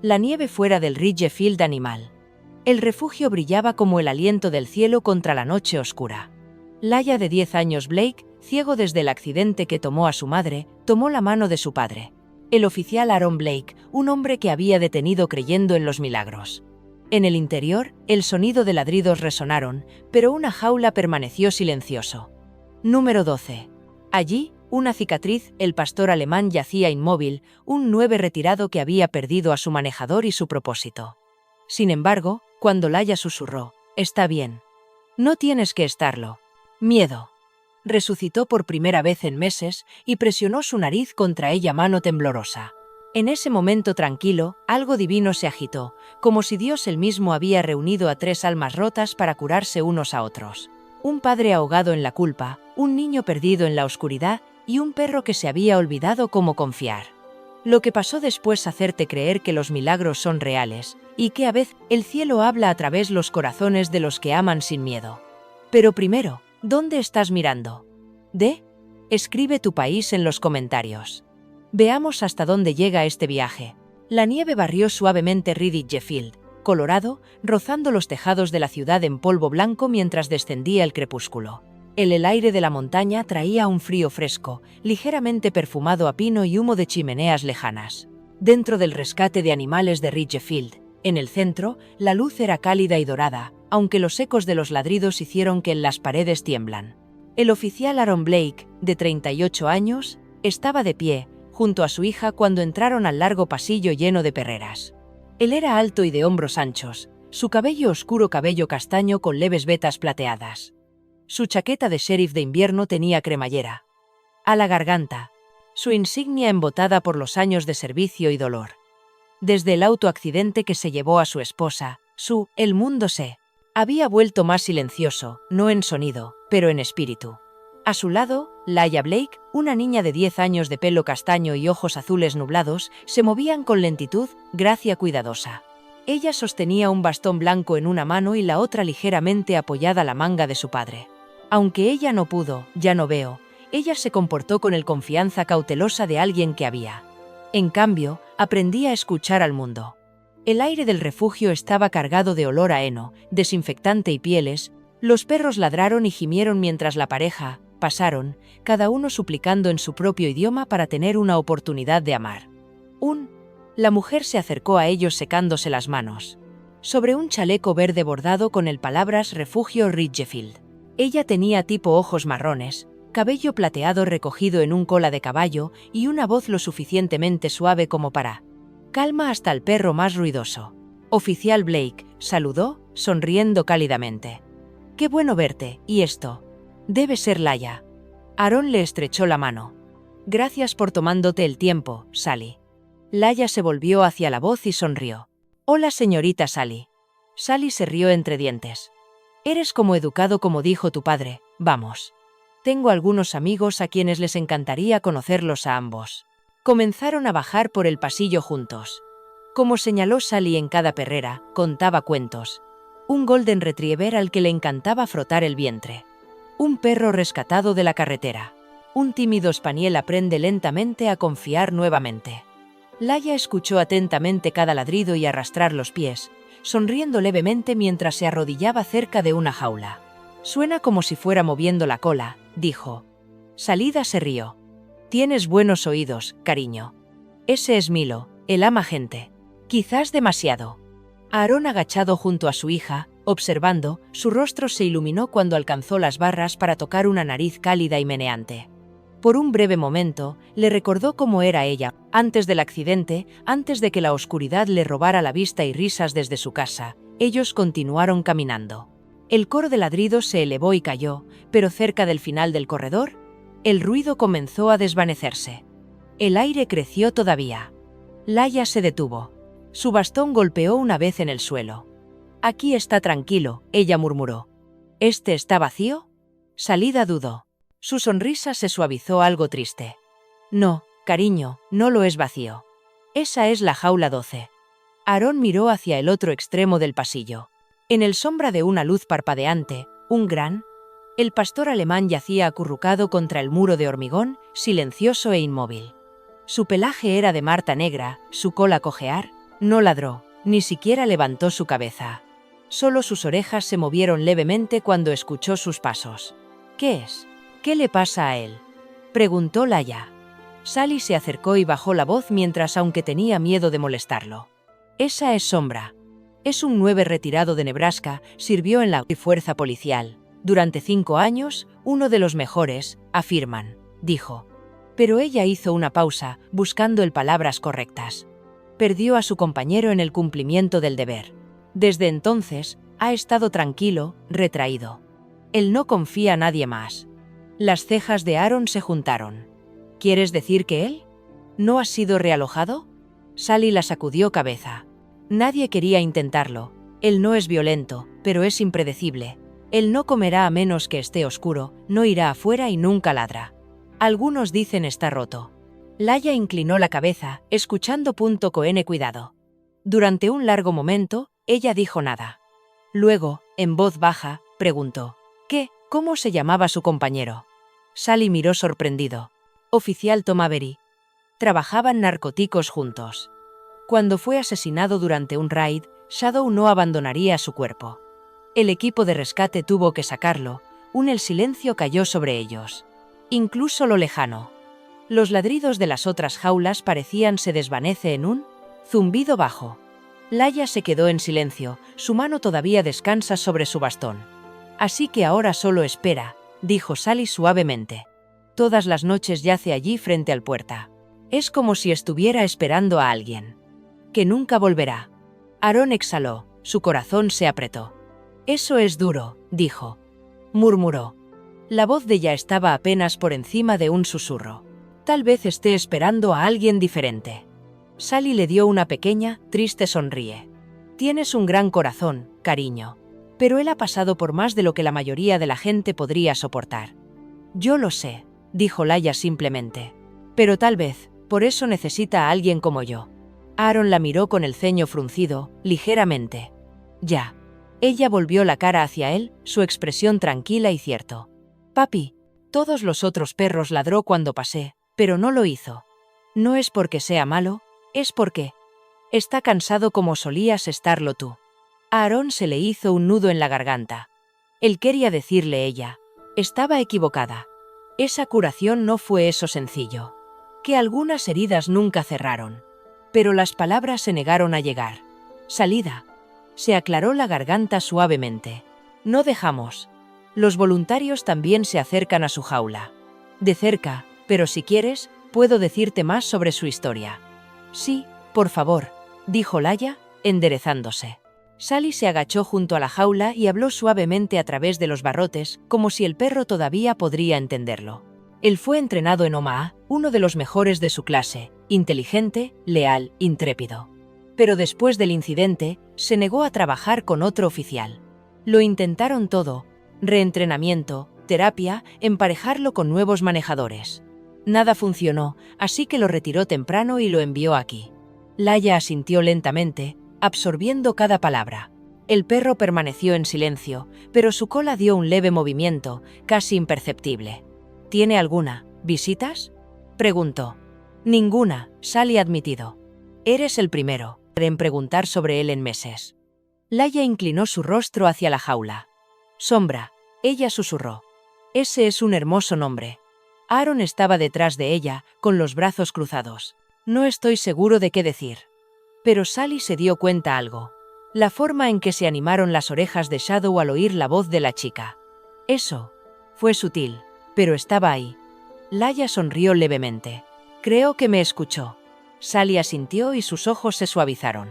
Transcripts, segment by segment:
La nieve fuera del Ridgefield Animal. El refugio brillaba como el aliento del cielo contra la noche oscura. Laia, de 10 años, Blake, ciego desde el accidente que tomó a su madre, tomó la mano de su padre. El oficial Aaron Blake, un hombre que había detenido creyendo en los milagros. En el interior, el sonido de ladridos resonaron, pero una jaula permaneció silencioso. Número 12. Allí, una cicatriz, el pastor alemán yacía inmóvil, un 9 retirado que había perdido a su manejador y su propósito. Sin embargo, cuando Laia susurró, «Está bien. No tienes que estarlo». Miedo. Resucitó por primera vez en meses y presionó su nariz contra ella, mano temblorosa. En ese momento tranquilo, algo divino se agitó, como si Dios él mismo había reunido a 3 almas rotas para curarse unos a otros. Un padre ahogado en la culpa, un niño perdido en la oscuridad y un perro que se había olvidado cómo confiar. Lo que pasó después, hacerte creer que los milagros son reales y que a veces el cielo habla a través los corazones de los que aman sin miedo. Pero primero, ¿dónde estás mirando? Escribe tu país en los comentarios. Veamos hasta dónde llega este viaje. La nieve barrió suavemente Ridgefield, Colorado, rozando los tejados de la ciudad en polvo blanco mientras descendía el crepúsculo. El aire de la montaña traía un frío fresco, ligeramente perfumado a pino y humo de chimeneas lejanas. Dentro del rescate de animales de Ridgefield, en el centro, la luz era cálida y dorada, aunque los ecos de los ladridos hicieron que las paredes tiemblan. El oficial Aaron Blake, de 38 años, estaba de pie, junto a su hija cuando entraron al largo pasillo lleno de perreras. Él era alto y de hombros anchos, su cabello oscuro, cabello castaño con leves vetas plateadas. Su chaqueta de sheriff de invierno tenía cremallera a la garganta, su insignia embotada por los años de servicio y dolor. Desde el autoaccidente que se llevó a su esposa, el mundo se había vuelto más silencioso, no en sonido, pero en espíritu. A su lado, Laia Blake, una niña de 10 años de pelo castaño y ojos azules nublados, se movían con lentitud, gracia cuidadosa. Ella sostenía un bastón blanco en una mano y la otra ligeramente apoyada a la manga de su padre. Aunque ella no pudo, ya no veo, ella se comportó con el confianza cautelosa de alguien que había. En cambio, aprendí a escuchar al mundo. El aire del refugio estaba cargado de olor a heno, desinfectante y pieles. Los perros ladraron y gimieron mientras la pareja pasaron, cada uno suplicando en su propio idioma para tener una oportunidad de amar. La mujer se acercó a ellos secándose las manos. Sobre un chaleco verde bordado con el palabras Refugio Ridgefield. Ella tenía tipo ojos marrones, cabello plateado recogido en un cola de caballo y una voz lo suficientemente suave como para calma hasta el perro más ruidoso. Oficial Blake, saludó, sonriendo cálidamente. «Qué bueno verte, ¿y esto?» «Debe ser Laia». Aaron le estrechó la mano. «Gracias por tomándote el tiempo, Sally». Laia se volvió hacia la voz y sonrió. «Hola, señorita Sally». Sally se rió entre dientes. «Eres como educado como dijo tu padre, vamos. Tengo algunos amigos a quienes les encantaría conocerlos a ambos». Comenzaron a bajar por el pasillo juntos. Como señaló Sally, en cada perrera, contaba cuentos. Un golden retriever al que le encantaba frotar el vientre. Un perro rescatado de la carretera. Un tímido spaniel aprende lentamente a confiar nuevamente. Laia escuchó atentamente cada ladrido y arrastrar los pies, sonriendo levemente mientras se arrodillaba cerca de una jaula. «Suena como si fuera moviendo la cola», dijo. Salida se rió. «Tienes buenos oídos, cariño. Ese es Milo, él ama gente. Quizás demasiado». Aaron, agachado junto a su hija, observando, su rostro se iluminó cuando alcanzó las barras para tocar una nariz cálida y meneante. Por un breve momento, le recordó cómo era ella, antes del accidente, antes de que la oscuridad le robara la vista y risas desde su casa. Ellos continuaron caminando. El coro de ladridos se elevó y cayó, pero cerca del final del corredor, el ruido comenzó a desvanecerse. El aire creció todavía. Laia se detuvo. Su bastón golpeó una vez en el suelo. «Aquí está tranquilo», ella murmuró. «¿Este está vacío?» Salida dudó. Su sonrisa se suavizó algo triste. «No, cariño, no lo es vacío. Esa es la jaula 12». Aaron miró hacia el otro extremo del pasillo. En el sombra de una luz parpadeante, el pastor alemán yacía acurrucado contra el muro de hormigón, silencioso e inmóvil. Su pelaje era de marta negra, su cola cojear, No ladró, ni siquiera levantó su cabeza. Solo sus orejas se movieron levemente cuando escuchó sus pasos. ¿Qué es? ¿Qué le pasa a él?, preguntó Laia. Sally se acercó y bajó la voz mientras, aunque tenía miedo de molestarlo. Esa es Sombra. Es un 9 retirado de Nebraska, sirvió en la fuerza policial. Durante 5 años, uno de los mejores, afirman, dijo. Pero ella hizo una pausa, buscando el palabras correctas. Perdió a su compañero en el cumplimiento del deber. Desde entonces, ha estado tranquilo, retraído. Él no confía a nadie más. Las cejas de Aaron se juntaron. ¿Quieres decir que él no ha sido realojado? Sally la sacudió cabeza. Nadie quería intentarlo. Él no es violento, pero es impredecible. Él no comerá a menos que esté oscuro, no irá afuera y nunca ladra. Algunos dicen está roto. Laia inclinó la cabeza, escuchando. Con cuidado. Durante un largo momento, ella dijo nada. Luego, en voz baja, preguntó, ¿qué? ¿Cómo se llamaba su compañero? Sally miró sorprendido. Oficial Tom Avery. Trabajaban narcóticos juntos. Cuando fue asesinado durante un raid, Shadow no abandonaría su cuerpo. El equipo de rescate tuvo que sacarlo, el silencio cayó sobre ellos. Incluso lo lejano. Los ladridos de las otras jaulas parecían se desvanece en un zumbido bajo. Laia se quedó en silencio, su mano todavía descansa sobre su bastón. Así que ahora solo espera, dijo Sally suavemente. Todas las noches yace allí frente al puerta. Es como si estuviera esperando a alguien. Que nunca volverá. Aaron exhaló, su corazón se apretó. Eso es duro, dijo. Murmuró. La voz de ella estaba apenas por encima de un susurro. Tal vez esté esperando a alguien diferente. Sally le dio una pequeña, triste sonríe. Tienes un gran corazón, cariño. Pero él ha pasado por más de lo que la mayoría de la gente podría soportar. Yo lo sé, dijo Laia simplemente. Pero tal vez, por eso necesita a alguien como yo. Aaron la miró con el ceño fruncido, ligeramente. Ya. Ella volvió la cara hacia él, su expresión tranquila y cierto. Papi, todos los otros perros ladró cuando pasé, pero no lo hizo. No es porque sea malo, es porque está cansado como solías estarlo tú. A Aaron se le hizo un nudo en la garganta. Él quería decirle ella. Estaba equivocada. Esa curación no fue eso sencillo. Que algunas heridas nunca cerraron. Pero las palabras se negaron a llegar. Salida. Se aclaró la garganta suavemente. No dejamos. Los voluntarios también se acercan a su jaula. De cerca, pero si quieres, puedo decirte más sobre su historia. Sí, por favor, dijo Laia, enderezándose. Sally se agachó junto a la jaula y habló suavemente a través de los barrotes, como si el perro todavía podría entenderlo. Él fue entrenado en Omaha, uno de los mejores de su clase, inteligente, leal, intrépido. Pero después del incidente, se negó a trabajar con otro oficial. Lo intentaron todo, reentrenamiento, terapia, emparejarlo con nuevos manejadores. Nada funcionó, así que lo retiró temprano y lo envió aquí. Laia asintió lentamente, absorbiendo cada palabra. El perro permaneció en silencio, pero su cola dio un leve movimiento, casi imperceptible. ¿Tiene alguna visitas?, preguntó. Ninguna, Sally admitido. Eres el primero en preguntar sobre él en meses. Laia inclinó su rostro hacia la jaula. Sombra, ella susurró. Ese es un hermoso nombre. Aaron estaba detrás de ella, con los brazos cruzados. No estoy seguro de qué decir. Pero Sally se dio cuenta algo. La forma en que se animaron las orejas de Shadow al oír la voz de la chica. Eso fue sutil, pero estaba ahí. Laia sonrió levemente. Creo que me escuchó. Sally asintió y sus ojos se suavizaron.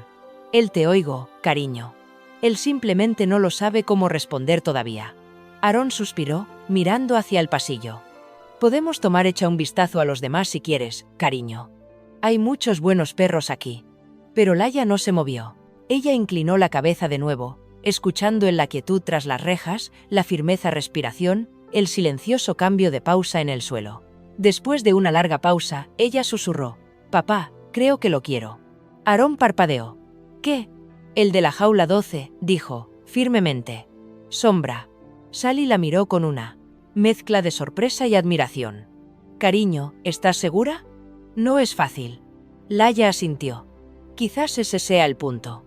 Él te oigo, cariño. Él simplemente no lo sabe cómo responder todavía. Aaron suspiró, mirando hacia el pasillo. Podemos tomar echa un vistazo a los demás si quieres, cariño. Hay muchos buenos perros aquí. Pero Laia no se movió. Ella inclinó la cabeza de nuevo, escuchando en la quietud tras las rejas, la firmeza respiración, el silencioso cambio de pausa en el suelo. Después de una larga pausa, ella susurró. Papá, creo que lo quiero. Aaron parpadeó. ¿Qué? El de la jaula 12, dijo, firmemente. Sombra. Sally la miró con una mezcla de sorpresa y admiración. Cariño, ¿estás segura? No es fácil. Laia asintió. Quizás ese sea el punto.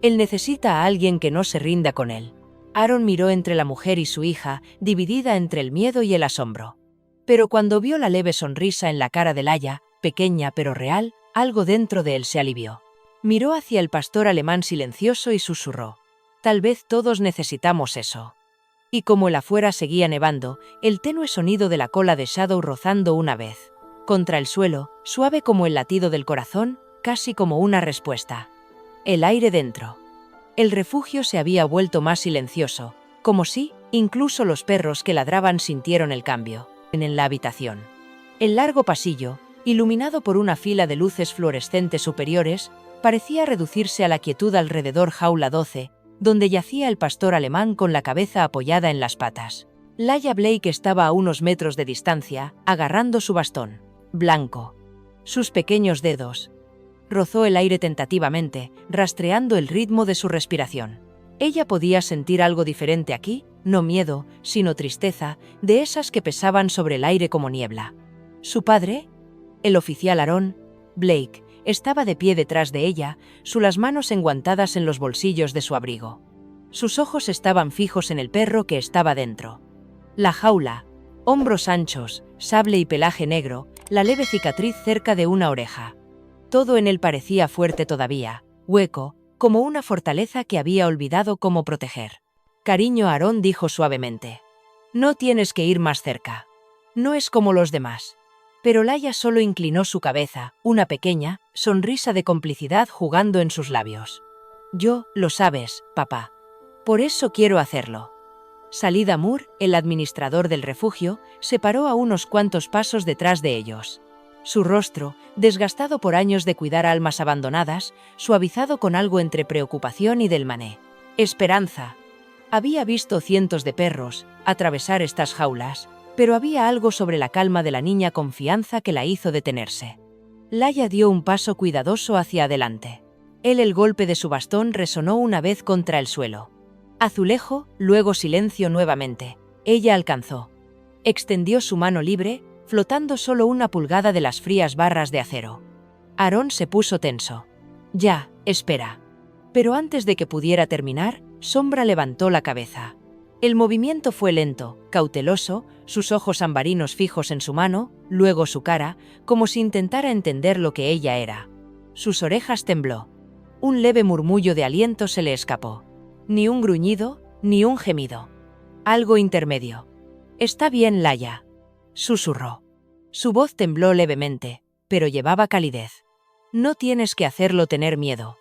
Él necesita a alguien que no se rinda con él. Aaron miró entre la mujer y su hija, dividida entre el miedo y el asombro. Pero cuando vio la leve sonrisa en la cara de Laia, pequeña pero real, algo dentro de él se alivió. Miró hacia el pastor alemán silencioso y susurró: «Tal vez todos necesitamos eso». Y como el afuera seguía nevando, el tenue sonido de la cola de Shadow rozando una vez contra el suelo, suave como el latido del corazón, casi como una respuesta. El aire dentro. El refugio se había vuelto más silencioso, como si, incluso los perros que ladraban sintieron el cambio. En la habitación. El largo pasillo, iluminado por una fila de luces fluorescentes superiores, parecía reducirse a la quietud alrededor jaula 12, donde yacía el pastor alemán con la cabeza apoyada en las patas. Laia Blake estaba a unos metros de distancia, agarrando su bastón blanco. Sus pequeños dedos rozó el aire tentativamente, rastreando el ritmo de su respiración. Ella podía sentir algo diferente aquí, no miedo, sino tristeza, de esas que pesaban sobre el aire como niebla. Su padre, el oficial Aaron Blake, estaba de pie detrás de ella, las manos enguantadas en los bolsillos de su abrigo. Sus ojos estaban fijos en el perro que estaba dentro. La jaula, hombros anchos, sable y pelaje negro, la leve cicatriz cerca de una oreja. Todo en él parecía fuerte todavía, hueco, como una fortaleza que había olvidado cómo proteger. «Cariño», Aaron dijo suavemente. «No tienes que ir más cerca. No es como los demás». Pero Laia solo inclinó su cabeza, una pequeña sonrisa de complicidad jugando en sus labios. «Yo, lo sabes, papá. Por eso quiero hacerlo». Salida Moore, el administrador del refugio, se paró a unos cuantos pasos detrás de ellos. Su rostro, desgastado por años de cuidar almas abandonadas, suavizado con algo entre preocupación y delmané. Esperanza. Había visto cientos de perros atravesar estas jaulas, pero había algo sobre la calma de la niña confianza que la hizo detenerse. Laia dio un paso cuidadoso hacia adelante. El golpe de su bastón resonó una vez contra el suelo. Azulejo, luego silencio nuevamente. Ella alcanzó. Extendió su mano libre, flotando solo una pulgada de las frías barras de acero. Aaron se puso tenso. «Ya, espera». Pero antes de que pudiera terminar, Sombra levantó la cabeza. El movimiento fue lento, cauteloso, sus ojos ambarinos fijos en su mano, luego su cara, como si intentara entender lo que ella era. Sus orejas tembló. Un leve murmullo de aliento se le escapó. Ni un gruñido, ni un gemido. Algo intermedio. «Está bien, Laia», susurró. Su voz tembló levemente, pero llevaba calidez. «No tienes que hacerlo tener miedo».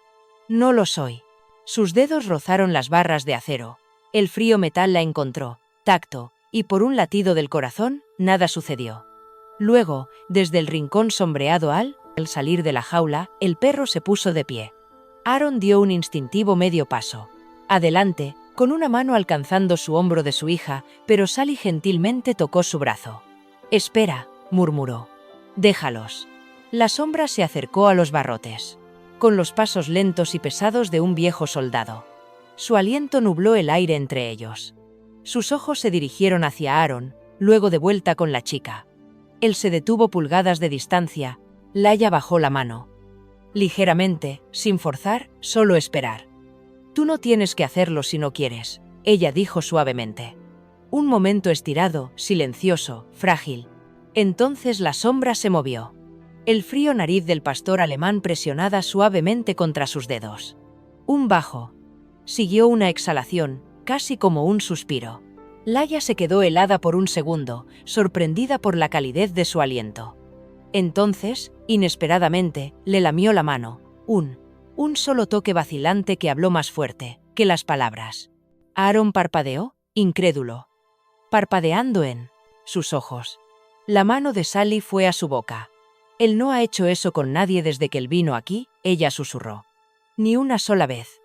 «No lo soy». Sus dedos rozaron las barras de acero. El frío metal la encontró, tacto, y por un latido del corazón, nada sucedió. Luego, desde el rincón sombreado al salir de la jaula, el perro se puso de pie. Aaron dio un instintivo medio paso adelante, con una mano alcanzando su hombro de su hija, pero Sally gentilmente tocó su brazo. «Espera», murmuró. «Déjalos». La sombra se acercó a los barrotes, con los pasos lentos y pesados de un viejo soldado. Su aliento nubló el aire entre ellos. Sus ojos se dirigieron hacia Aaron, luego de vuelta con la chica. Él se detuvo pulgadas de distancia. Laia bajó la mano. Ligeramente, sin forzar, solo esperar. «Tú no tienes que hacerlo si no quieres», ella dijo suavemente. Un momento estirado, silencioso, frágil. Entonces la sombra se movió. El frío nariz del pastor alemán presionada suavemente contra sus dedos. Un bajo. Siguió una exhalación, casi como un suspiro. Laia se quedó helada por un segundo, sorprendida por la calidez de su aliento. Entonces, inesperadamente, le lamió la mano. Un solo toque vacilante que habló más fuerte que las palabras. Aaron parpadeó, incrédulo. Parpadeando en sus ojos. La mano de Sally fue a su boca. «Él no ha hecho eso con nadie desde que él vino aquí», ella susurró. «Ni una sola vez».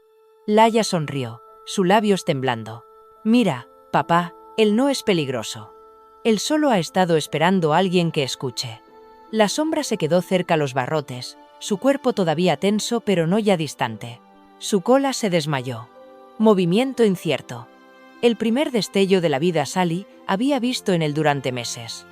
Laia sonrió, sus labios temblando. «Mira, papá, él no es peligroso. Él solo ha estado esperando a alguien que escuche». La sombra se quedó cerca a los barrotes, su cuerpo todavía tenso pero no ya distante. Su cola se desmayó. Movimiento incierto. El primer destello de la vida Sally había visto en él durante meses.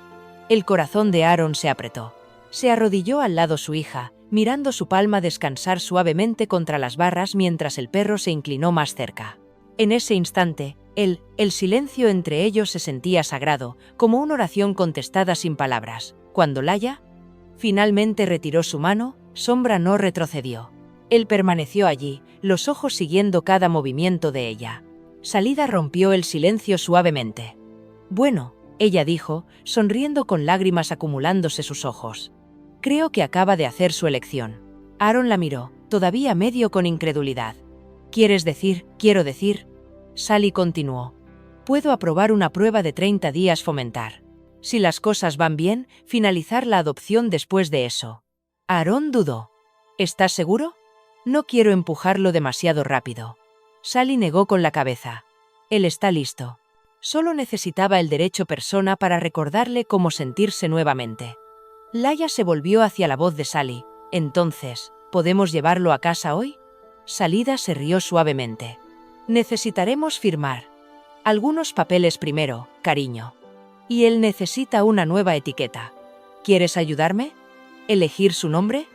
El corazón de Aaron se apretó. Se arrodilló al lado su hija, mirando su palma descansar suavemente contra las barras mientras el perro se inclinó más cerca. En ese instante, el silencio entre ellos se sentía sagrado, como una oración contestada sin palabras. Cuando Laia finalmente retiró su mano, Sombra no retrocedió. Él permaneció allí, los ojos siguiendo cada movimiento de ella. Salida rompió el silencio suavemente. «Bueno», ella dijo, sonriendo con lágrimas acumulándose sus ojos. «Creo que acaba de hacer su elección». Aaron la miró, todavía medio con incredulidad. «¿Quieres decir, quiero decir?» Sally continuó. «Puedo aprobar una prueba de 30 días fomentar. Si las cosas van bien, finalizar la adopción después de eso». Aaron dudó. «¿Estás seguro?» «No quiero empujarlo demasiado rápido». Sally negó con la cabeza. «Él está listo. Solo necesitaba el derecho persona para recordarle cómo sentirse nuevamente». Laia se volvió hacia la voz de Sally. «Entonces, ¿podemos llevarlo a casa hoy?» Salida se rió suavemente. «Necesitaremos firmar algunos papeles primero, cariño. Y él necesita una nueva etiqueta. ¿Quieres ayudarme? ¿Elegir su nombre?»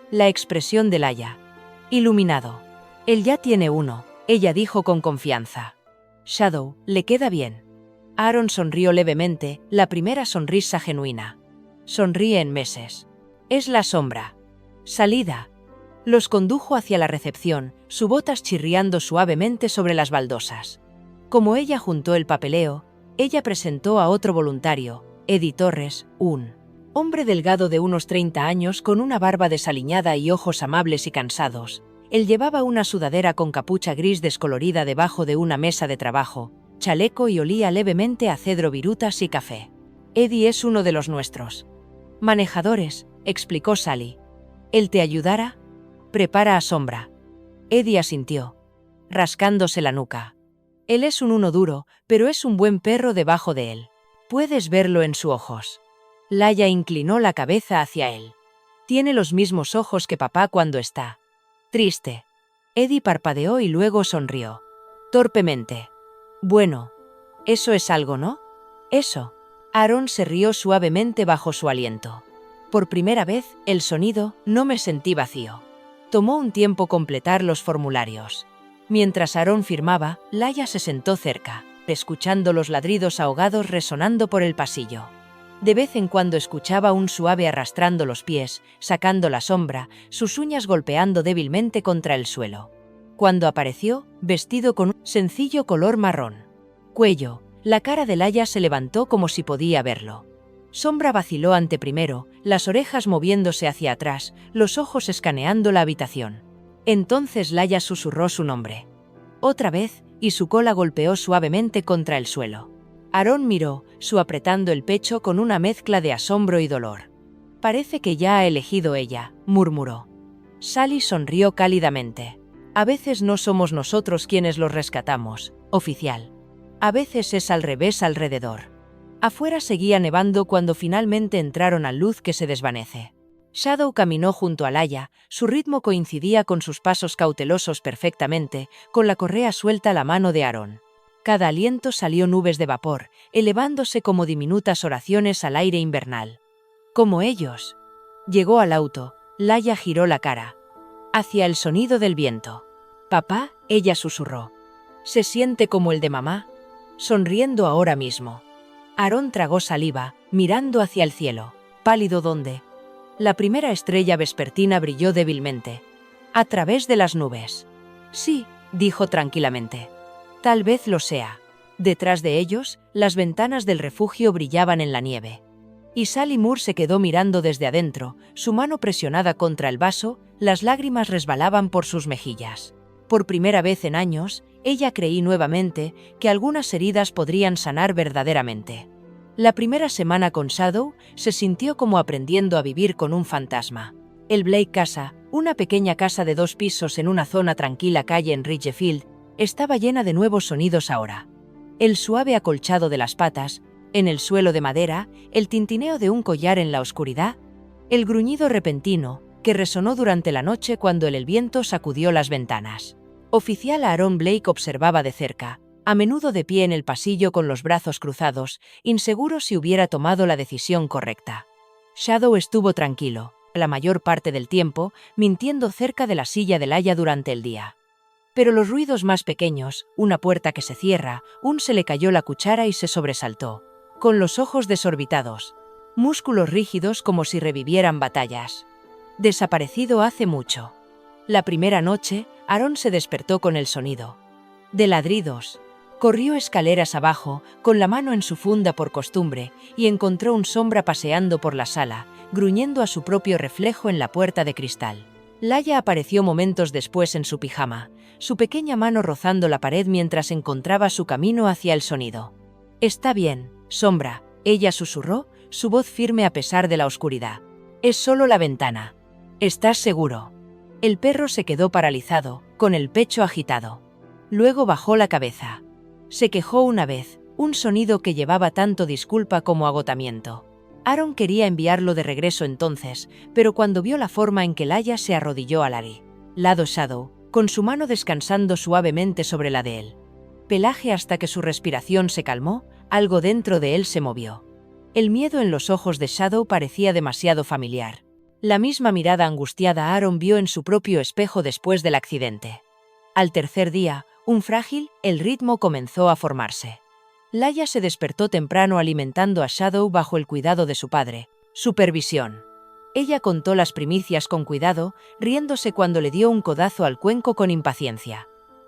La expresión de Laia. «Iluminado. Él ya tiene uno», ella dijo con confianza. «Shadow, le queda bien». Aaron sonrió levemente, la primera sonrisa genuina. Sonríe en meses. «Es la sombra». Salida. Los condujo hacia la recepción, su botas chirriando suavemente sobre las baldosas. Como ella juntó el papeleo, ella presentó a otro voluntario, Eddie Torres, un hombre delgado de unos 30 años con una barba desaliñada y ojos amables y cansados. Él llevaba una sudadera con capucha gris descolorida debajo de una mesa de trabajo, chaleco y olía levemente a cedro, virutas y café. «Eddie es uno de los nuestros manejadores», explicó Sally. «¿Él te ayudará?» «Prepara a Sombra». Eddie asintió, rascándose la nuca. «Él es un uno duro, pero es un buen perro debajo de él. Puedes verlo en sus ojos». Laia inclinó la cabeza hacia él. «Tiene los mismos ojos que papá cuando está triste». Eddie parpadeó y luego sonrió. Torpemente. «Bueno, eso es algo, ¿no?» «Eso». Aaron se rió suavemente bajo su aliento. «Por primera vez, el sonido, no me sentí vacío». Tomó un tiempo completar los formularios. Mientras Aaron firmaba, Laia se sentó cerca, escuchando los ladridos ahogados resonando por el pasillo. De vez en cuando escuchaba un suave arrastrando los pies, sacando la sombra, sus uñas golpeando débilmente contra el suelo. Cuando apareció, vestido con un sencillo color marrón cuello, la cara de Laia se levantó como si podía verlo. Sombra vaciló ante primero, las orejas moviéndose hacia atrás, los ojos escaneando la habitación. Entonces Laia susurró su nombre. Otra vez, y su cola golpeó suavemente contra el suelo. Aaron miró, su apretando el pecho con una mezcla de asombro y dolor. «Parece que ya ha elegido ella», murmuró. Sally sonrió cálidamente. «A veces no somos nosotros quienes los rescatamos, oficial. A veces es al revés alrededor». Afuera seguía nevando cuando finalmente entraron a luz que se desvanece. Shadow caminó junto a Laia, su ritmo coincidía con sus pasos cautelosos perfectamente, con la correa suelta a la mano de Aaron. Cada aliento salió nubes de vapor, elevándose como diminutas oraciones al aire invernal. «Como ellos». Llegó al auto, Laia giró la cara hacia el sonido del viento. «Papá», ella susurró. «¿Se siente como el de mamá?» Sonriendo ahora mismo. Aaron tragó saliva, mirando hacia el cielo, pálido donde la primera estrella vespertina brilló débilmente, a través de las nubes. «Sí», dijo tranquilamente. «Tal vez lo sea». Detrás de ellos, las ventanas del refugio brillaban en la nieve. Y Sally Moore se quedó mirando desde adentro, su mano presionada contra el vaso, las lágrimas resbalaban por sus mejillas. Por primera vez en años, ella creí nuevamente que algunas heridas podrían sanar verdaderamente. La primera semana con Shadow se sintió como aprendiendo a vivir con un fantasma. El Blake Casa, una pequeña casa de 2 pisos en una zona tranquila calle en Ridgefield, estaba llena de nuevos sonidos ahora. El suave acolchado de las patas, en el suelo de madera, el tintineo de un collar en la oscuridad, el gruñido repentino, que resonó durante la noche cuando el viento sacudió las ventanas. Oficial Aaron Blake observaba de cerca, a menudo de pie en el pasillo con los brazos cruzados, inseguro si hubiera tomado la decisión correcta. Shadow estuvo tranquilo, la mayor parte del tiempo, mintiendo cerca de la silla de Laia durante el día. Pero los ruidos más pequeños, una puerta que se cierra, se le cayó la cuchara y se sobresaltó, con los ojos desorbitados, músculos rígidos como si revivieran batallas. Desaparecido hace mucho. La primera noche, Aaron se despertó con el sonido de ladridos. Corrió escaleras abajo, con la mano en su funda por costumbre, y encontró un sombra paseando por la sala, gruñendo a su propio reflejo en la puerta de cristal. Laia apareció momentos después en su pijama, su pequeña mano rozando la pared mientras encontraba su camino hacia el sonido. «Está bien, sombra», ella susurró, su voz firme a pesar de la oscuridad. «Es solo la ventana. ¿Estás seguro?». El perro se quedó paralizado, con el pecho agitado. Luego bajó la cabeza. Se quejó una vez, un sonido que llevaba tanto disculpa como agotamiento. Aaron quería enviarlo de regreso entonces, pero cuando vio la forma en que Laia se arrodilló al lado Shadow, con su mano descansando suavemente sobre la de él. Pelaje hasta que su respiración se calmó, algo dentro de él se movió. El miedo en los ojos de Shadow parecía demasiado familiar. La misma mirada angustiada Aaron vio en su propio espejo después del accidente. Al tercer día, el ritmo comenzó a formarse. Laia se despertó temprano alimentando a Shadow bajo el cuidado de su padre. Supervisión. Ella contó las primicias con cuidado, riéndose cuando le dio un codazo al cuenco con impaciencia.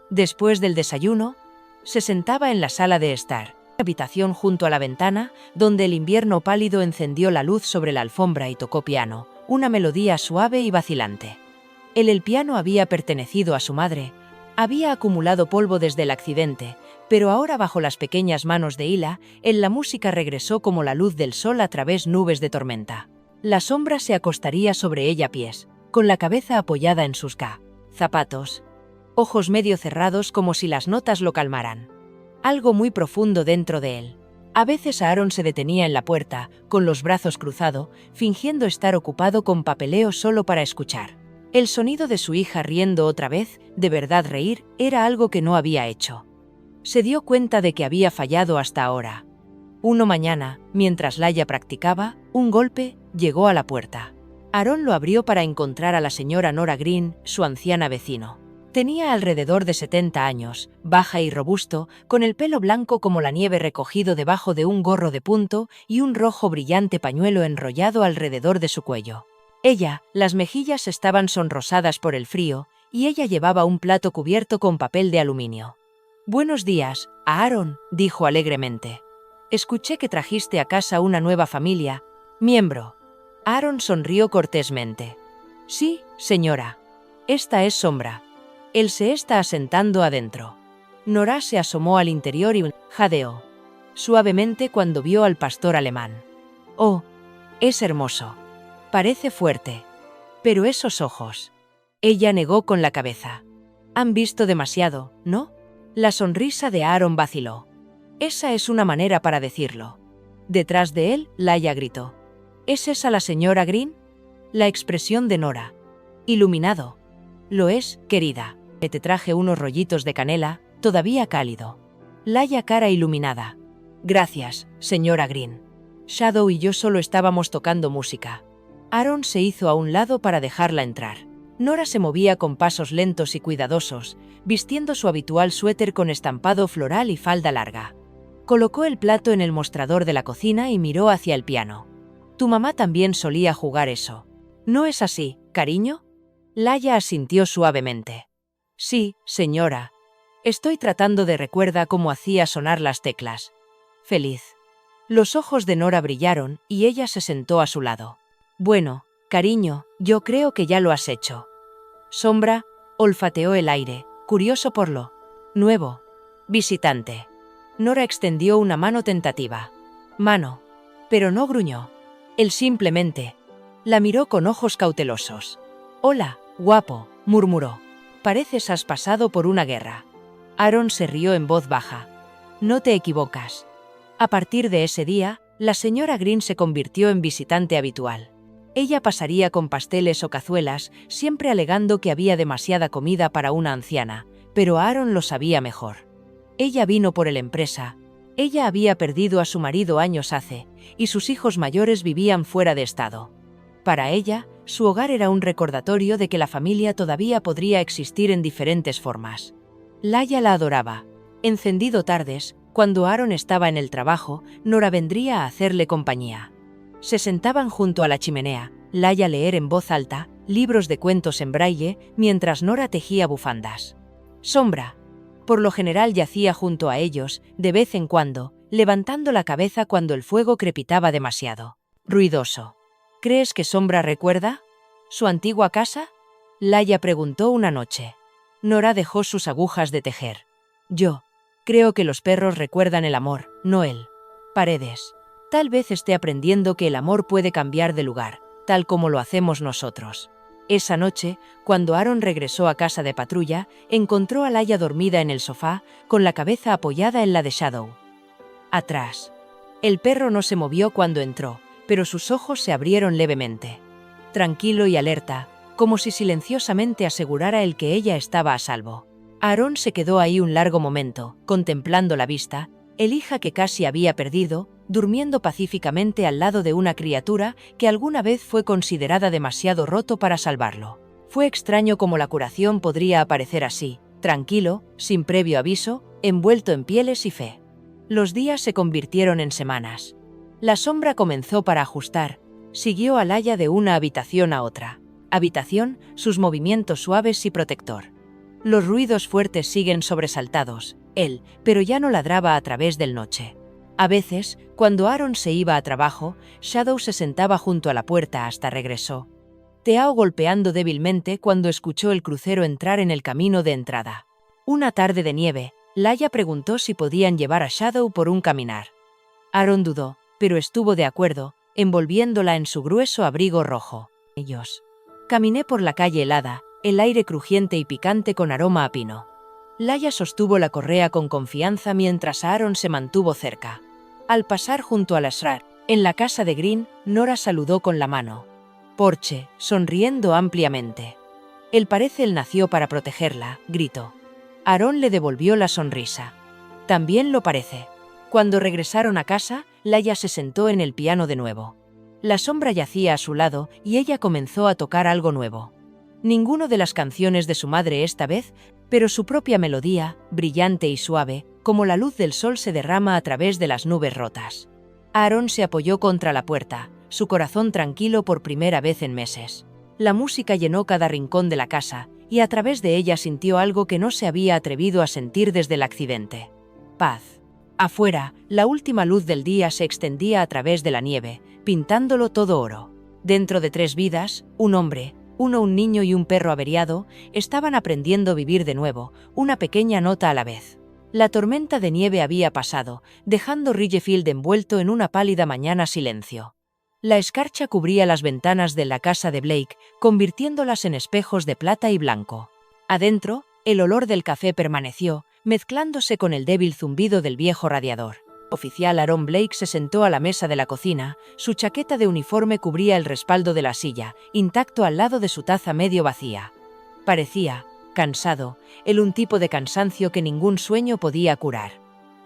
Después del desayuno, se sentaba en la sala de estar, habitación junto a la ventana, donde el invierno pálido encendió la luz sobre la alfombra y tocó piano, una melodía suave y vacilante. El piano había pertenecido a su madre. Había acumulado polvo desde el accidente, pero ahora bajo las pequeñas manos de Hila, la música regresó como la luz del sol a través nubes de tormenta. La sombra se acostaría sobre ella a pies, con la cabeza apoyada en sus zapatos. Ojos medio cerrados como si las notas lo calmaran. Algo muy profundo dentro de él. A veces Aaron se detenía en la puerta, con los brazos cruzados, fingiendo estar ocupado con papeleo solo para escuchar. El sonido de su hija riendo otra vez, de verdad reír, era algo que no había hecho. Se dio cuenta de que había fallado hasta ahora. Una mañana, mientras Laia practicaba, un golpe llegó a la puerta. Aaron lo abrió para encontrar a la señora Nora Green, su anciana vecino. Tenía alrededor de 70 años, baja y robusto, con el pelo blanco como la nieve recogido debajo de un gorro de punto y un rojo brillante pañuelo enrollado alrededor de su cuello. Las mejillas estaban sonrosadas por el frío, y ella llevaba un plato cubierto con papel de aluminio. «Buenos días, Aaron», dijo alegremente. «Escuché que trajiste a casa una nueva familia, miembro». Aaron sonrió cortésmente. «Sí, señora. Esta es Sombra. Él se está asentando adentro». Nora se asomó al interior y jadeó suavemente cuando vio al pastor alemán. «Oh, es hermoso. Parece fuerte. Pero esos ojos». Ella negó con la cabeza. «Han visto demasiado, ¿no?». La sonrisa de Aaron vaciló. «Esa es una manera para decirlo». Detrás de él, Laia gritó. «¿Es esa la señora Green?». La expresión de Nora. «Iluminado». «Lo es, querida. Te traje unos rollitos de canela, todavía cálido». Laia cara iluminada. «Gracias, señora Green. Shadow y yo solo estábamos tocando música». Aaron se hizo a un lado para dejarla entrar. Nora se movía con pasos lentos y cuidadosos, vistiendo su habitual suéter con estampado floral y falda larga. Colocó el plato en el mostrador de la cocina y miró hacia el piano. «Tu mamá también solía jugar eso. ¿No es así, cariño?». Laia asintió suavemente. «Sí, señora. Estoy tratando de recordar cómo hacía sonar las teclas». «Feliz». Los ojos de Nora brillaron y ella se sentó a su lado. «Bueno, cariño, yo creo que ya lo has hecho». Sombra olfateó el aire, curioso por lo nuevo. «Visitante». Nora extendió una mano tentativa. Mano. Pero no gruñó. Él simplemente la miró con ojos cautelosos. «Hola, guapo», murmuró. «Pareces has pasado por una guerra». Aaron se rió en voz baja. «No te equivocas». A partir de ese día, la señora Green se convirtió en visitante habitual. Ella pasaría con pasteles o cazuelas, siempre alegando que había demasiada comida para una anciana, pero Aaron lo sabía mejor. Ella vino por la empresa. Ella había perdido a su marido años hace, y sus hijos mayores vivían fuera de estado. Para ella, su hogar era un recordatorio de que la familia todavía podría existir en diferentes formas. Laia la adoraba. Encendido tardes, cuando Aaron estaba en el trabajo, Nora vendría a hacerle compañía. Se sentaban junto a la chimenea, Laia leer en voz alta libros de cuentos en braille, mientras Nora tejía bufandas. Sombra. Por lo general yacía junto a ellos, de vez en cuando, levantando la cabeza cuando el fuego crepitaba demasiado. Ruidoso. ¿Crees que Sombra recuerda su antigua casa? Laia preguntó una noche. Nora dejó sus agujas de tejer. Yo creo que los perros recuerdan el amor, no él. Paredes. Tal vez esté aprendiendo que el amor puede cambiar de lugar, tal como lo hacemos nosotros. Esa noche, cuando Aaron regresó a casa de patrulla, encontró a Laia dormida en el sofá, con la cabeza apoyada en la de Shadow. Atrás. El perro no se movió cuando entró, pero sus ojos se abrieron levemente. Tranquilo y alerta, como si silenciosamente asegurara el que ella estaba a salvo. Aaron se quedó ahí un largo momento, contemplando la vista, el hija que casi había perdido, durmiendo pacíficamente al lado de una criatura que alguna vez fue considerada demasiado roto para salvarlo. Fue extraño cómo la curación podría aparecer así, tranquilo, sin previo aviso, envuelto en pieles y fe. Los días se convirtieron en semanas. La sombra comenzó para ajustar, siguió a Laia de una habitación a otra. Habitación, sus movimientos suaves y protector. Los ruidos fuertes siguen sobresaltados, él, pero ya no ladraba a través del noche. A veces, cuando Aaron se iba a trabajo, Shadow se sentaba junto a la puerta hasta regresó. Teao golpeando débilmente cuando escuchó el crucero entrar en el camino de entrada. Una tarde de nieve, Laia preguntó si podían llevar a Shadow por un caminar. Aaron dudó, pero estuvo de acuerdo, envolviéndola en su grueso abrigo rojo. Ellos. Caminé por la calle helada, el aire crujiente y picante con aroma a pino. Laia sostuvo la correa con confianza mientras Aaron se mantuvo cerca. Al pasar junto a la Shrar, en la casa de Green, Nora saludó con la mano. Porche, sonriendo ampliamente. Él parece él nació para protegerla, gritó. Aaron le devolvió la sonrisa. También lo parece. Cuando regresaron a casa, Laia se sentó en el piano de nuevo. La sombra yacía a su lado y ella comenzó a tocar algo nuevo. Ninguno de las canciones de su madre esta vez, pero su propia melodía, brillante y suave, como la luz del sol se derrama a través de las nubes rotas. Aaron se apoyó contra la puerta, su corazón tranquilo por primera vez en meses. La música llenó cada rincón de la casa, y a través de ella sintió algo que no se había atrevido a sentir desde el accidente. Paz. Afuera, la última luz del día se extendía a través de la nieve, pintándolo todo oro. Dentro de 3 vidas, un hombre, un niño y un perro averiado, estaban aprendiendo a vivir de nuevo, una pequeña nota a la vez. La tormenta de nieve había pasado, dejando Ridgefield envuelto en una pálida mañana silencio. La escarcha cubría las ventanas de la casa de Blake, convirtiéndolas en espejos de plata y blanco. Adentro, el olor del café permaneció, mezclándose con el débil zumbido del viejo radiador. Oficial Aaron Blake se sentó a la mesa de la cocina, su chaqueta de uniforme cubría el respaldo de la silla, intacto al lado de su taza medio vacía. Parecía cansado, un tipo de cansancio que ningún sueño podía curar.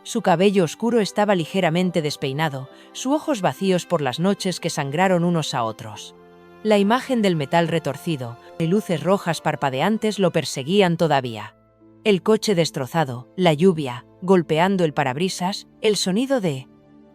Su cabello oscuro estaba ligeramente despeinado, sus ojos vacíos por las noches que sangraron unos a otros. La imagen del metal retorcido y luces rojas parpadeantes lo perseguían todavía. El coche destrozado, la lluvia, golpeando el parabrisas, el sonido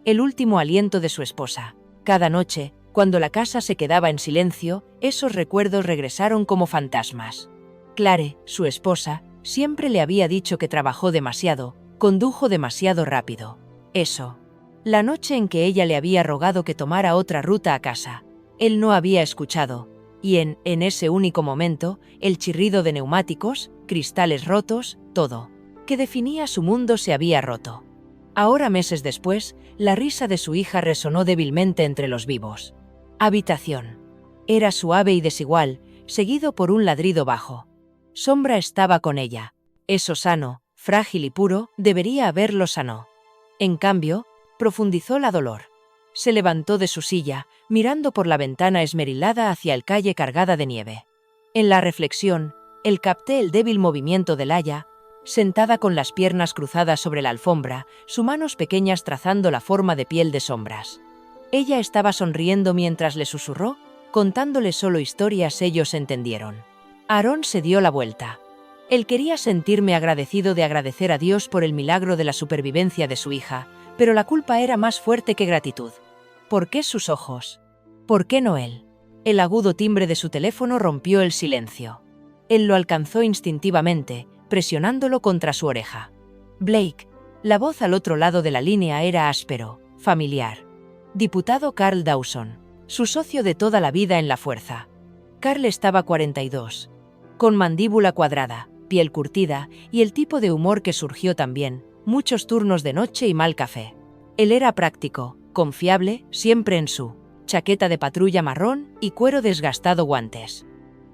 el último aliento de su esposa. Cada noche, cuando la casa se quedaba en silencio, esos recuerdos regresaron como fantasmas. Clare, su esposa, siempre le había dicho que trabajó demasiado, condujo demasiado rápido. Eso. La noche en que ella le había rogado que tomara otra ruta a casa. Él no había escuchado. Y en ese único momento, el chirrido de neumáticos, cristales rotos, todo que definía su mundo se había roto. Ahora, meses después, la risa de su hija resonó débilmente entre los vivos. Habitación. Era suave y desigual, seguido por un ladrido bajo. Sombra estaba con ella. Eso sano, frágil y puro, debería haberlo sano. En cambio, profundizó la dolor. Se levantó de su silla, mirando por la ventana esmerilada hacia el calle cargada de nieve. En la reflexión, capté el débil movimiento de Laia, sentada con las piernas cruzadas sobre la alfombra, sus manos pequeñas trazando la forma de piel de sombras. Ella estaba sonriendo mientras le susurró, contándole solo historias ellos entendieron. Aaron se dio la vuelta. Él quería sentirme agradecido de agradecer a Dios por el milagro de la supervivencia de su hija, pero la culpa era más fuerte que gratitud. ¿Por qué sus ojos? ¿Por qué no él? El agudo timbre de su teléfono rompió el silencio. Él lo alcanzó instintivamente, presionándolo contra su oreja. Blake. La voz al otro lado de la línea era áspero, familiar. Diputado Carl Dawson, su socio de toda la vida en la fuerza. Carl estaba 42. Con mandíbula cuadrada, piel curtida y el tipo de humor que surgió también, muchos turnos de noche y mal café. Él era práctico, confiable, siempre en su chaqueta de patrulla marrón y cuero desgastado guantes.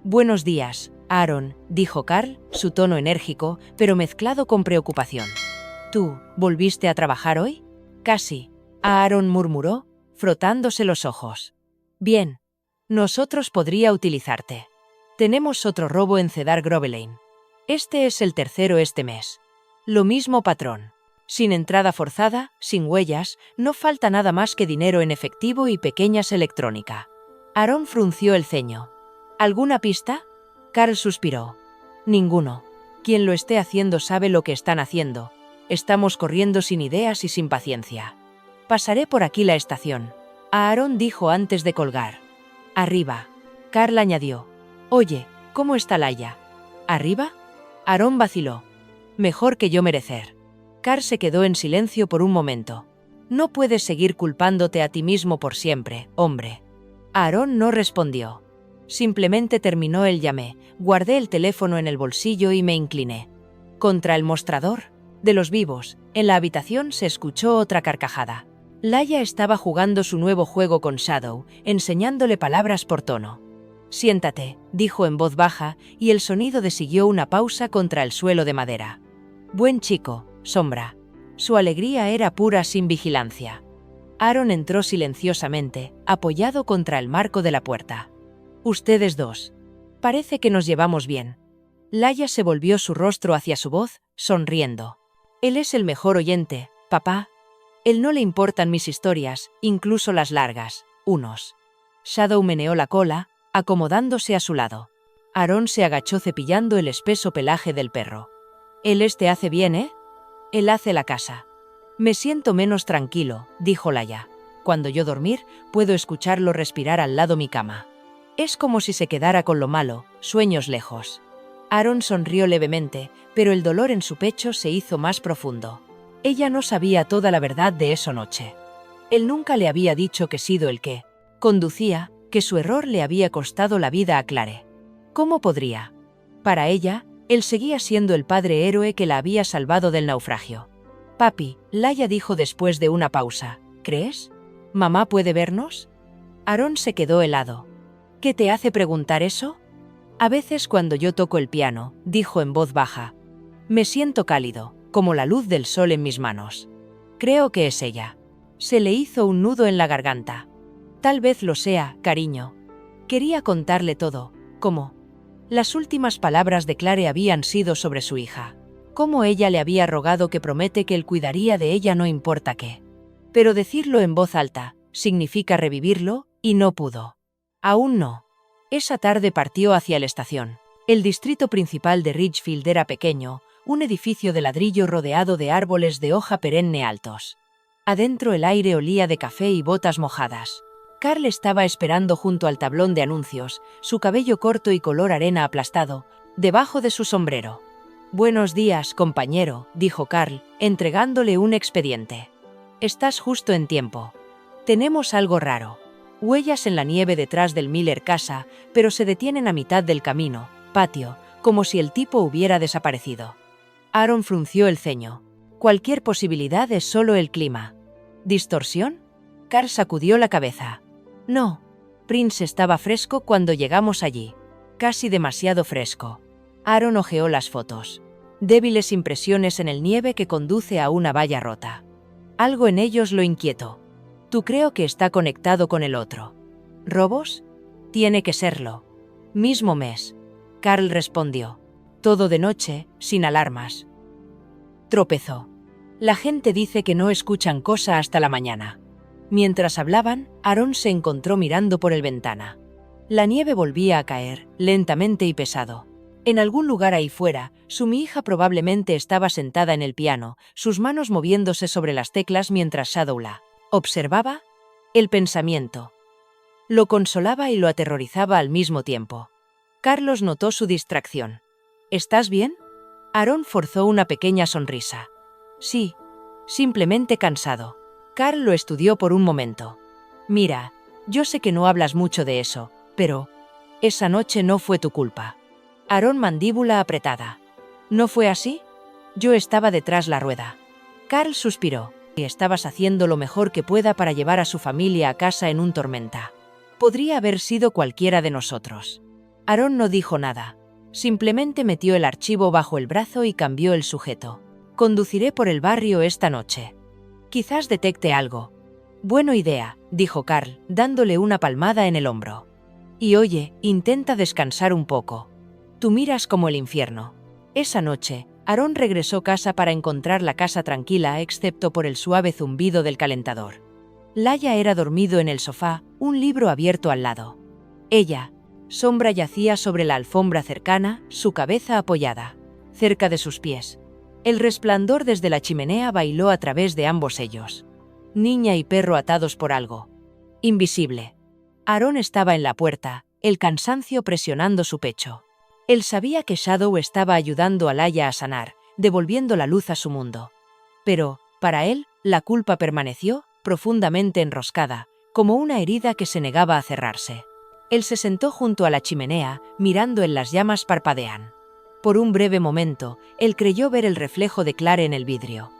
Buenos días, Aaron, dijo Carl, su tono enérgico, pero mezclado con preocupación. ¿Tú, volviste a trabajar hoy? Casi, Aaron murmuró, frotándose los ojos. Bien. Nosotros podría utilizarte. Tenemos otro robo en Cedar Grove Lane. Este es el tercero este mes. Lo mismo patrón. Sin entrada forzada, sin huellas, no falta nada más que dinero en efectivo y pequeñas electrónica. Aaron frunció el ceño. ¿Alguna pista? Carl suspiró. Ninguno. Quien lo esté haciendo sabe lo que están haciendo. Estamos corriendo sin ideas y sin paciencia. Pasaré por aquí la estación. Aaron dijo antes de colgar. Arriba. Carl añadió. Oye, ¿cómo está Laia? ¿Arriba? Aaron vaciló. Mejor que yo merecer. Carl se quedó en silencio por un momento. No puedes seguir culpándote a ti mismo por siempre, hombre. Aaron no respondió. Simplemente terminó el llamé, guardé el teléfono en el bolsillo y me incliné. Contra el mostrador de los vivos, en la habitación se escuchó otra carcajada. Laia estaba jugando su nuevo juego con Shadow, enseñándole palabras por tono. Siéntate, dijo en voz baja, y el sonido de siguió una pausa contra el suelo de madera. Buen chico, Sombra. Su alegría era pura sin vigilancia. Aaron entró silenciosamente, apoyado contra el marco de la puerta. Ustedes dos. Parece que nos llevamos bien. Laia se volvió su rostro hacia su voz, sonriendo. Él es el mejor oyente, papá. Él no le importan mis historias, incluso las largas, unos. Shadow meneó la cola, acomodándose a su lado. Aaron se agachó cepillando el espeso pelaje del perro. Él te hace bien, ¿eh? Él hace la casa. Me siento menos tranquilo, dijo Laia. Cuando yo dormir, puedo escucharlo respirar al lado mi cama. Es como si se quedara con lo malo, sueños lejos. Aaron sonrió levemente, pero el dolor en su pecho se hizo más profundo. Ella no sabía toda la verdad de esa noche. Él nunca le había dicho que sido el que conducía, que su error le había costado la vida a Clare. ¿Cómo podría? Para ella, él seguía siendo el padre héroe que la había salvado del naufragio. Papi, Laia dijo después de una pausa, ¿crees? ¿Mamá puede vernos? Aaron se quedó helado. ¿Qué te hace preguntar eso? A veces cuando yo toco el piano, dijo en voz baja, me siento cálido, como la luz del sol en mis manos. Creo que es ella. Se le hizo un nudo en la garganta. Tal vez lo sea, cariño. Quería contarle todo, cómo. Las últimas palabras de Clare habían sido sobre su hija. Cómo ella le había rogado que promete que él cuidaría de ella no importa qué. Pero decirlo en voz alta, significa revivirlo, y no pudo. Aún no. Esa tarde partió hacia la estación. El distrito principal de Ridgefield era pequeño, un edificio de ladrillo rodeado de árboles de hoja perenne altos. Adentro el aire olía de café y botas mojadas. Carl estaba esperando junto al tablón de anuncios, su cabello corto y color arena aplastado, debajo de su sombrero. Buenos días, compañero, dijo Carl, entregándole un expediente. Estás justo en tiempo. Tenemos algo raro. Huellas en la nieve detrás del Miller casa, pero se detienen a mitad del camino, patio, como si el tipo hubiera desaparecido. Aaron frunció el ceño. Cualquier posibilidad es solo el clima. ¿Distorsión? Carl sacudió la cabeza. No. Prince estaba fresco cuando llegamos allí. Casi demasiado fresco. Aaron hojeó las fotos. Débiles impresiones en el nieve que conduce a una valla rota. Algo en ellos lo inquietó. Tú creo que está conectado con el otro. ¿Robos? Tiene que serlo. Mismo mes. Carl respondió. Todo de noche, sin alarmas. Tropezó. La gente dice que no escuchan cosa hasta la mañana. Mientras hablaban, Aarón se encontró mirando por el ventana. La nieve volvía a caer, lentamente y pesado. En algún lugar ahí fuera, su hija probablemente estaba sentada en el piano, sus manos moviéndose sobre las teclas mientras Shadow la observaba. El pensamiento lo consolaba y lo aterrorizaba al mismo tiempo. Carlos notó su distracción. ¿Estás bien? Aarón forzó una pequeña sonrisa. Sí, simplemente cansado. Carl lo estudió por un momento. Mira, yo sé que no hablas mucho de eso, pero esa noche no fue tu culpa. Aarón, mandíbula apretada. ¿No fue así? Yo estaba detrás la rueda. Carl suspiró. Y estabas haciendo lo mejor que pueda para llevar a su familia a casa en un tormenta. Podría haber sido cualquiera de nosotros. Aarón no dijo nada. Simplemente metió el archivo bajo el brazo y cambió el sujeto. Conduciré por el barrio esta noche. Quizás detecte algo. Buena idea, dijo Carl, dándole una palmada en el hombro. Y oye, intenta descansar un poco. Tú miras como el infierno. Esa noche, Aarón regresó a casa para encontrar la casa tranquila excepto por el suave zumbido del calentador. Laia era dormido en el sofá, un libro abierto al lado. Ella, Sombra, yacía sobre la alfombra cercana, su cabeza apoyada cerca de sus pies. El resplandor desde la chimenea bailó a través de ambos ellos. Niña y perro atados por algo invisible. Aarón estaba en la puerta, el cansancio presionando su pecho. Él sabía que Shadow estaba ayudando a Laia a sanar, devolviendo la luz a su mundo. Pero, para él, la culpa permaneció, profundamente enroscada, como una herida que se negaba a cerrarse. Él se sentó junto a la chimenea, mirando en las llamas parpadean. Por un breve momento, él creyó ver el reflejo de Claire en el vidrio.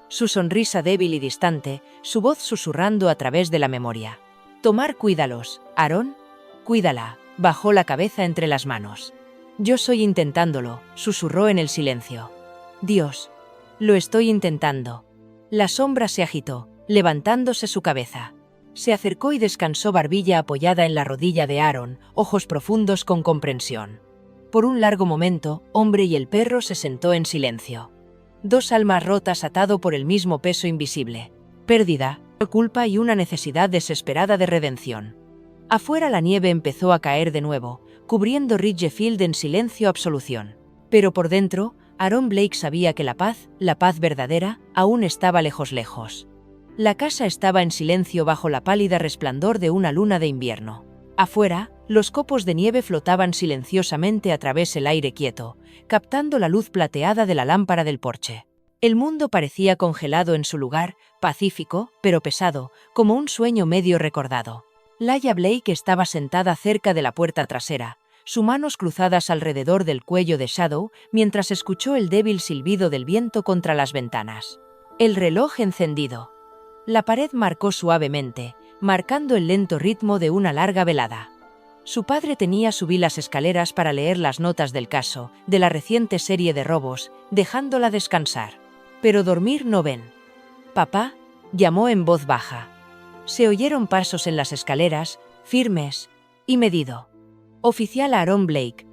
Su sonrisa débil y distante, su voz susurrando a través de la memoria. Tomar, cuídalos, Aarón. Cuídala. Bajó la cabeza entre las manos. Yo estoy intentándolo, susurró en el silencio. Dios. Lo estoy intentando. La sombra se agitó, levantándose su cabeza. Se acercó y descansó, barbilla apoyada en la rodilla de Aarón, ojos profundos con comprensión. Por un largo momento, hombre y el perro se sentó en silencio. Dos almas rotas atado por el mismo peso invisible. Pérdida, culpa y una necesidad desesperada de redención. Afuera la nieve empezó a caer de nuevo, cubriendo Ridgefield en silencio absolución. Pero por dentro, Aarón Blake sabía que la paz verdadera, aún estaba lejos. La casa estaba en silencio bajo la pálida resplandor de una luna de invierno. Afuera, los copos de nieve flotaban silenciosamente a través del aire quieto, captando la luz plateada de la lámpara del porche. El mundo parecía congelado en su lugar, pacífico, pero pesado, como un sueño medio recordado. Laia Blake estaba sentada cerca de la puerta trasera, sus manos cruzadas alrededor del cuello de Shadow, mientras escuchó el débil silbido del viento contra las ventanas. El reloj encendido. La pared marcó suavemente, marcando el lento ritmo de una larga velada. Su padre tenía subir las escaleras para leer las notas del caso, de la reciente serie de robos, dejándola descansar. Pero dormir no ven. Papá, llamó en voz baja. Se oyeron pasos en las escaleras, firmes y medido. Oficial Aarón Blake.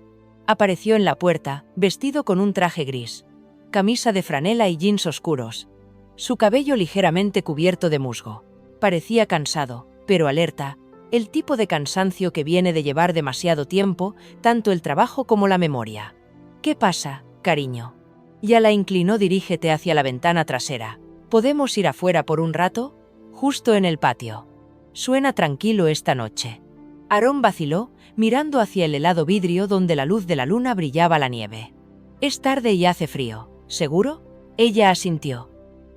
Apareció en la puerta, vestido con un traje gris, camisa de franela y jeans oscuros. Su cabello ligeramente cubierto de musgo. Parecía cansado, pero alerta, el tipo de cansancio que viene de llevar demasiado tiempo, tanto el trabajo como la memoria. ¿Qué pasa, cariño? Ya la inclinó. Dirígete hacia la ventana trasera. ¿Podemos ir afuera por un rato? Justo en el patio. Suena tranquilo esta noche. Aarón vaciló, mirando hacia el helado vidrio donde la luz de la luna brillaba la nieve. Es tarde y hace frío, ¿seguro? Ella asintió.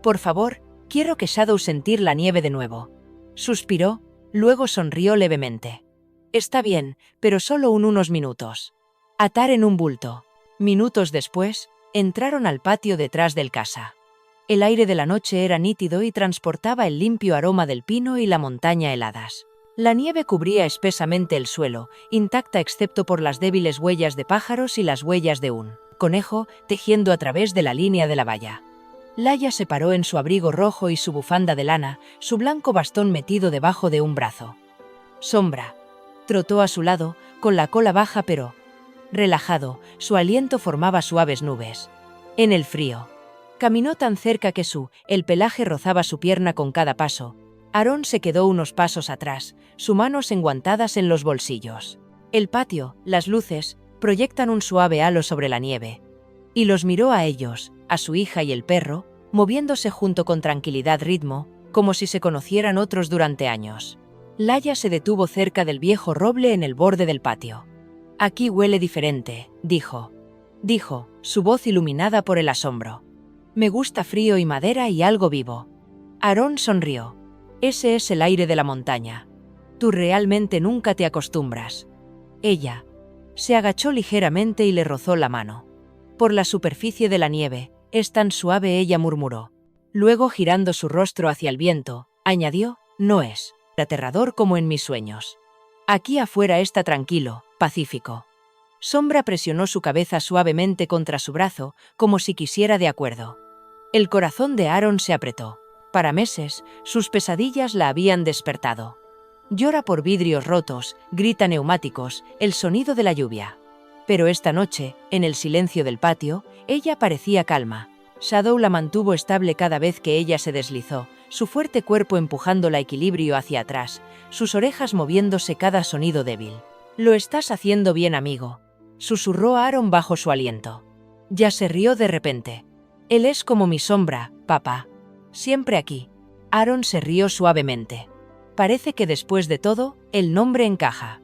Por favor, quiero que Shadow sentir la nieve de nuevo. Suspiró, luego sonrió levemente. Está bien, pero solo unos minutos. Atar en un bulto. Minutos después, entraron al patio detrás del casa. El aire de la noche era nítido y transportaba el limpio aroma del pino y la montaña heladas. La nieve cubría espesamente el suelo, intacta excepto por las débiles huellas de pájaros y las huellas de un conejo tejiendo a través de la línea de la valla. Laia se paró en su abrigo rojo y su bufanda de lana, su blanco bastón metido debajo de un brazo. Sombra. Trotó a su lado, con la cola baja pero relajado, su aliento formaba suaves nubes. En el frío. Caminó tan cerca que el pelaje rozaba su pierna con cada paso, Aaron se quedó unos pasos atrás, sus manos enguantadas en los bolsillos. El patio, las luces, proyectan un suave halo sobre la nieve. Y los miró a ellos, a su hija y el perro, moviéndose junto con tranquilidad ritmo, como si se conocieran otros durante años. Laia se detuvo cerca del viejo roble en el borde del patio. «Aquí huele diferente», dijo. Dijo, su voz iluminada por el asombro. «Me gusta frío y madera y algo vivo». Aaron sonrió. «Ese es el aire de la montaña. Tú realmente nunca te acostumbras». Ella se agachó ligeramente y le rozó la mano. «Por la superficie de la nieve, es tan suave», ella murmuró. Luego, girando su rostro hacia el viento, añadió, «No es aterrador como en mis sueños. Aquí afuera está tranquilo, pacífico». Sombra presionó su cabeza suavemente contra su brazo, como si quisiera de acuerdo. El corazón de Aaron se apretó. Para meses, sus pesadillas la habían despertado. Llora por vidrios rotos, grita neumáticos, el sonido de la lluvia. Pero esta noche, en el silencio del patio, ella parecía calma. Shadow la mantuvo estable cada vez que ella se deslizó, su fuerte cuerpo empujándola equilibrio hacia atrás, sus orejas moviéndose cada sonido débil. «Lo estás haciendo bien, amigo», susurró Aaron bajo su aliento. Ya se rió de repente. «Él es como mi sombra, papá. Siempre aquí». Aaron se rió suavemente. Parece que después de todo, el nombre encaja.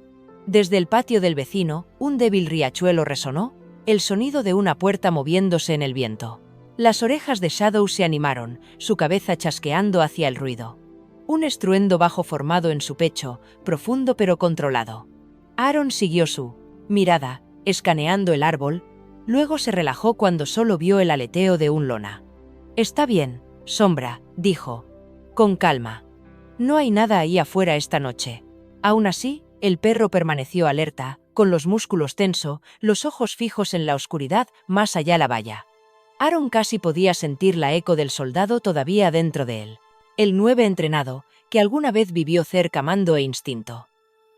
Desde el patio del vecino, un débil riachuelo resonó, el sonido de una puerta moviéndose en el viento. Las orejas de Shadow se animaron, su cabeza chasqueando hacia el ruido. Un estruendo bajo formado en su pecho, profundo pero controlado. Aaron siguió su mirada, escaneando el árbol, luego se relajó cuando solo vio el aleteo de un lona. «Está bien, sombra», dijo. «Con calma. No hay nada ahí afuera esta noche». Aún así, el perro permaneció alerta, con los músculos tensos, los ojos fijos en la oscuridad, más allá la valla. Aaron casi podía sentir la eco del soldado todavía dentro de él. El 9 entrenado, que alguna vez vivió cerca mando e instinto.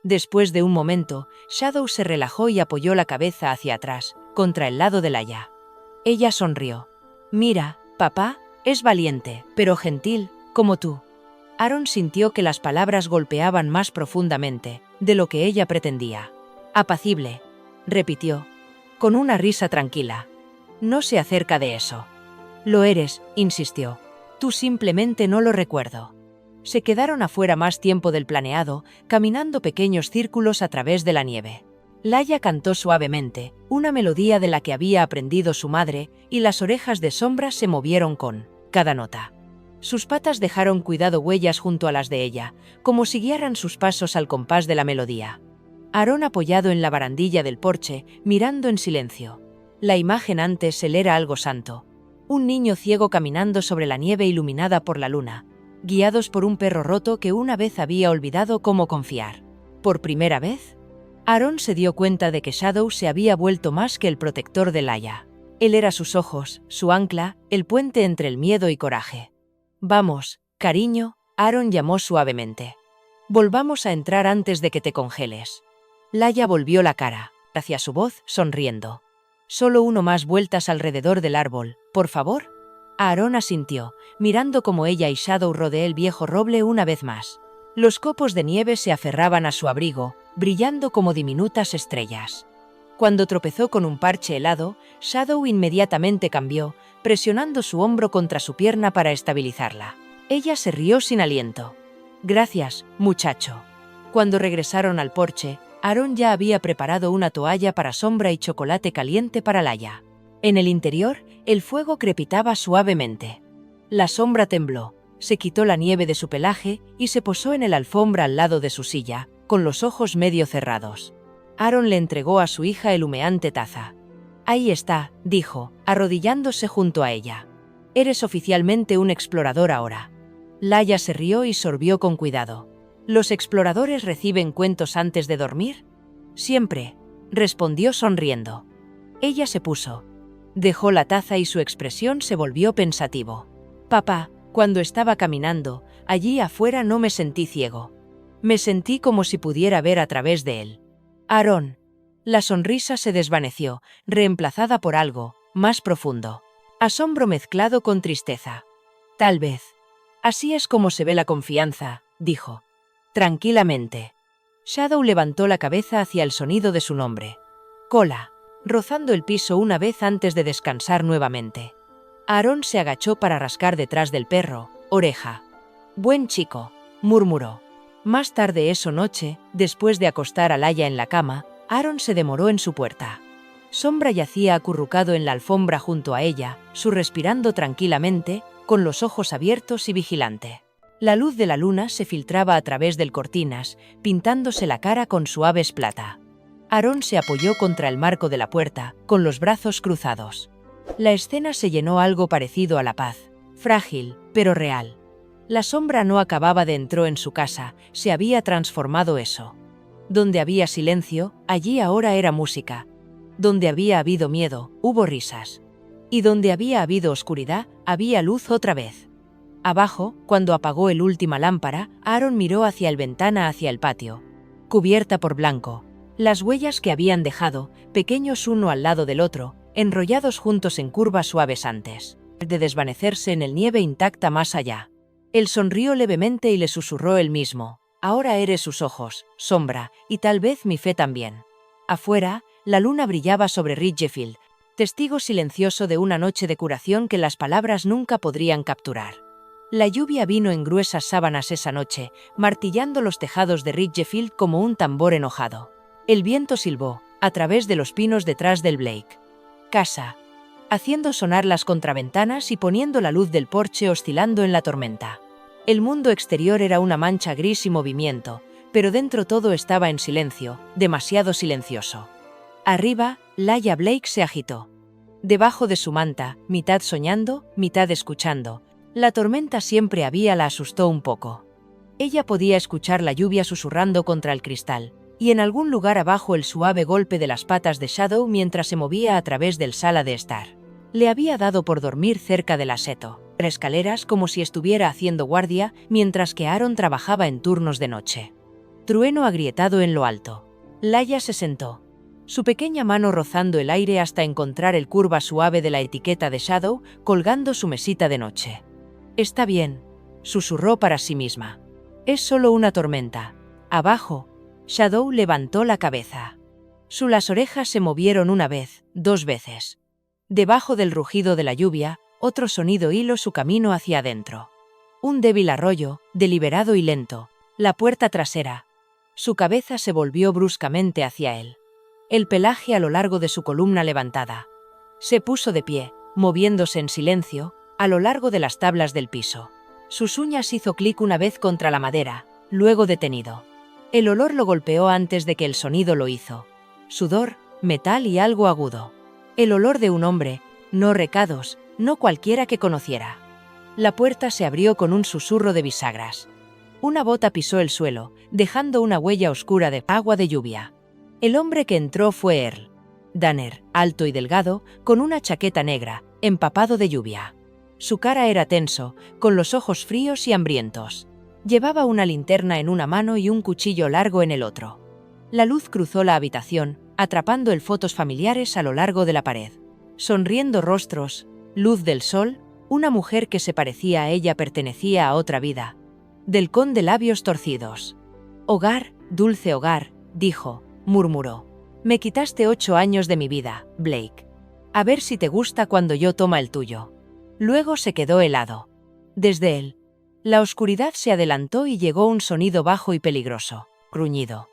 Después de un momento, Shadow se relajó y apoyó la cabeza hacia atrás, contra el lado de Laia. Ella sonrió. «Mira, papá, es valiente, pero gentil, como tú». Aaron sintió que las palabras golpeaban más profundamente de lo que ella pretendía. «Apacible», repitió, con una risa tranquila. «No se acerca de eso». «Lo eres», insistió. «Tú simplemente no lo recuerdo». Se quedaron afuera más tiempo del planeado, caminando pequeños círculos a través de la nieve. Laia cantó suavemente, una melodía de la que había aprendido su madre, y las orejas de Sombra se movieron con cada nota. Sus patas dejaron cuidado huellas junto a las de ella, como si guiaran sus pasos al compás de la melodía. Aaron apoyado en la barandilla del porche, mirando en silencio. La imagen antes él era algo santo. Un niño ciego caminando sobre la nieve iluminada por la luna, guiados por un perro roto que una vez había olvidado cómo confiar. ¿Por primera vez? Aaron se dio cuenta de que Shadow se había vuelto más que el protector de Laia. Él era sus ojos, su ancla, el puente entre el miedo y coraje. «Vamos, cariño», Aaron llamó suavemente. «Volvamos a entrar antes de que te congeles». Laia volvió la cara, hacia su voz, sonriendo. «Solo uno más vueltas alrededor del árbol, por favor». Aaron asintió, mirando cómo ella y Shadow rodeó el viejo roble una vez más. Los copos de nieve se aferraban a su abrigo, brillando como diminutas estrellas. Cuando tropezó con un parche helado, Shadow inmediatamente cambió, presionando su hombro contra su pierna para estabilizarla. Ella se rió sin aliento. «Gracias, muchacho». Cuando regresaron al porche, Aaron ya había preparado una toalla para Sombra y chocolate caliente para Laia. En el interior, el fuego crepitaba suavemente. La Sombra tembló, se quitó la nieve de su pelaje y se posó en el alfombra al lado de su silla, con los ojos medio cerrados. Aaron le entregó a su hija el humeante taza. «Ahí está», dijo, arrodillándose junto a ella. «Eres oficialmente un explorador ahora». Laia se rió y sorbió con cuidado. «¿Los exploradores reciben cuentos antes de dormir?» «Siempre», respondió sonriendo. Ella se puso. Dejó la taza y su expresión se volvió pensativo. «Papá, cuando estaba caminando, allí afuera no me sentí ciego. Me sentí como si pudiera ver a través de él». «Aaron». La sonrisa se desvaneció, reemplazada por algo más profundo. Asombro mezclado con tristeza. «Tal vez». Así es como se ve la confianza, dijo. Tranquilamente. Shadow levantó la cabeza hacia el sonido de su nombre. Cola, rozando el piso una vez antes de descansar nuevamente. Aaron se agachó para rascar detrás del perro. Oreja. Buen chico, murmuró. Más tarde esa noche, después de acostar a Laia en la cama, Aaron se demoró en su puerta. Sombra yacía acurrucado en la alfombra junto a ella, respirando tranquilamente, con los ojos abiertos y vigilante. La luz de la luna se filtraba a través del cortinas, pintándose la cara con suaves plata. Aaron se apoyó contra el marco de la puerta, con los brazos cruzados. La escena se llenó algo parecido a la paz, frágil, pero real. La sombra no acababa de entrar en su casa, se había transformado eso. Donde había silencio, allí ahora era música. Donde había habido miedo, hubo risas. Y donde había habido oscuridad, había luz otra vez. Abajo, cuando apagó el última lámpara, Aaron miró hacia el ventana hacia el patio. Cubierta por blanco. Las huellas que habían dejado, pequeños uno al lado del otro, enrollados juntos en curvas suaves antes de desvanecerse en el nieve intacta más allá. Él sonrió levemente y le susurró él mismo. Ahora eres sus ojos, sombra, y tal vez mi fe también. Afuera, la luna brillaba sobre Ridgefield, testigo silencioso de una noche de curación que las palabras nunca podrían capturar. La lluvia vino en gruesas sábanas esa noche, martillando los tejados de Ridgefield como un tambor enojado. El viento silbó, a través de los pinos detrás del Blake casa, haciendo sonar las contraventanas y poniendo la luz del porche oscilando en la tormenta. El mundo exterior era una mancha gris y movimiento, pero dentro todo estaba en silencio, demasiado silencioso. Arriba, Laia Blake se agitó. Debajo de su manta, mitad soñando, mitad escuchando, la tormenta siempre la asustó un poco. Ella podía escuchar la lluvia susurrando contra el cristal, y en algún lugar abajo el suave golpe de las patas de Shadow mientras se movía a través del sala de estar. Le había dado por dormir cerca del aseto, escaleras como si estuviera haciendo guardia, mientras que Aaron trabajaba en turnos de noche. Trueno agrietado en lo alto. Laia se sentó, su pequeña mano rozando el aire hasta encontrar el curva suave de la etiqueta de Shadow, colgando su mesita de noche. Está bien, susurró para sí misma. Es solo una tormenta. Abajo, Shadow levantó la cabeza. Las orejas se movieron una vez, dos veces. Debajo del rugido de la lluvia, otro sonido hiló su camino hacia adentro. Un débil arroyo, deliberado y lento. La puerta trasera. Su cabeza se volvió bruscamente hacia él. El pelaje a lo largo de su columna levantada. Se puso de pie, moviéndose en silencio, a lo largo de las tablas del piso. Sus uñas hizo clic una vez contra la madera, luego detenido. El olor lo golpeó antes de que el sonido lo hizo. Sudor, metal y algo agudo. El olor de un hombre, no recados, no cualquiera que conociera. La puerta se abrió con un susurro de bisagras. Una bota pisó el suelo, dejando una huella oscura de agua de lluvia. El hombre que entró fue Earl Danner, alto y delgado, con una chaqueta negra, empapado de lluvia. Su cara era tenso, con los ojos fríos y hambrientos. Llevaba una linterna en una mano y un cuchillo largo en el otro. La luz cruzó la habitación, atrapando el fotos familiares a lo largo de la pared. Sonriendo rostros, luz del sol, una mujer que se parecía a ella pertenecía a otra vida. Del conde labios torcidos. Hogar, dulce hogar, dijo, murmuró. Me quitaste 8 años de mi vida, Blake. A ver si te gusta cuando yo toma el tuyo. Luego se quedó helado. Desde él, la oscuridad se adelantó y llegó un sonido bajo y peligroso, gruñido.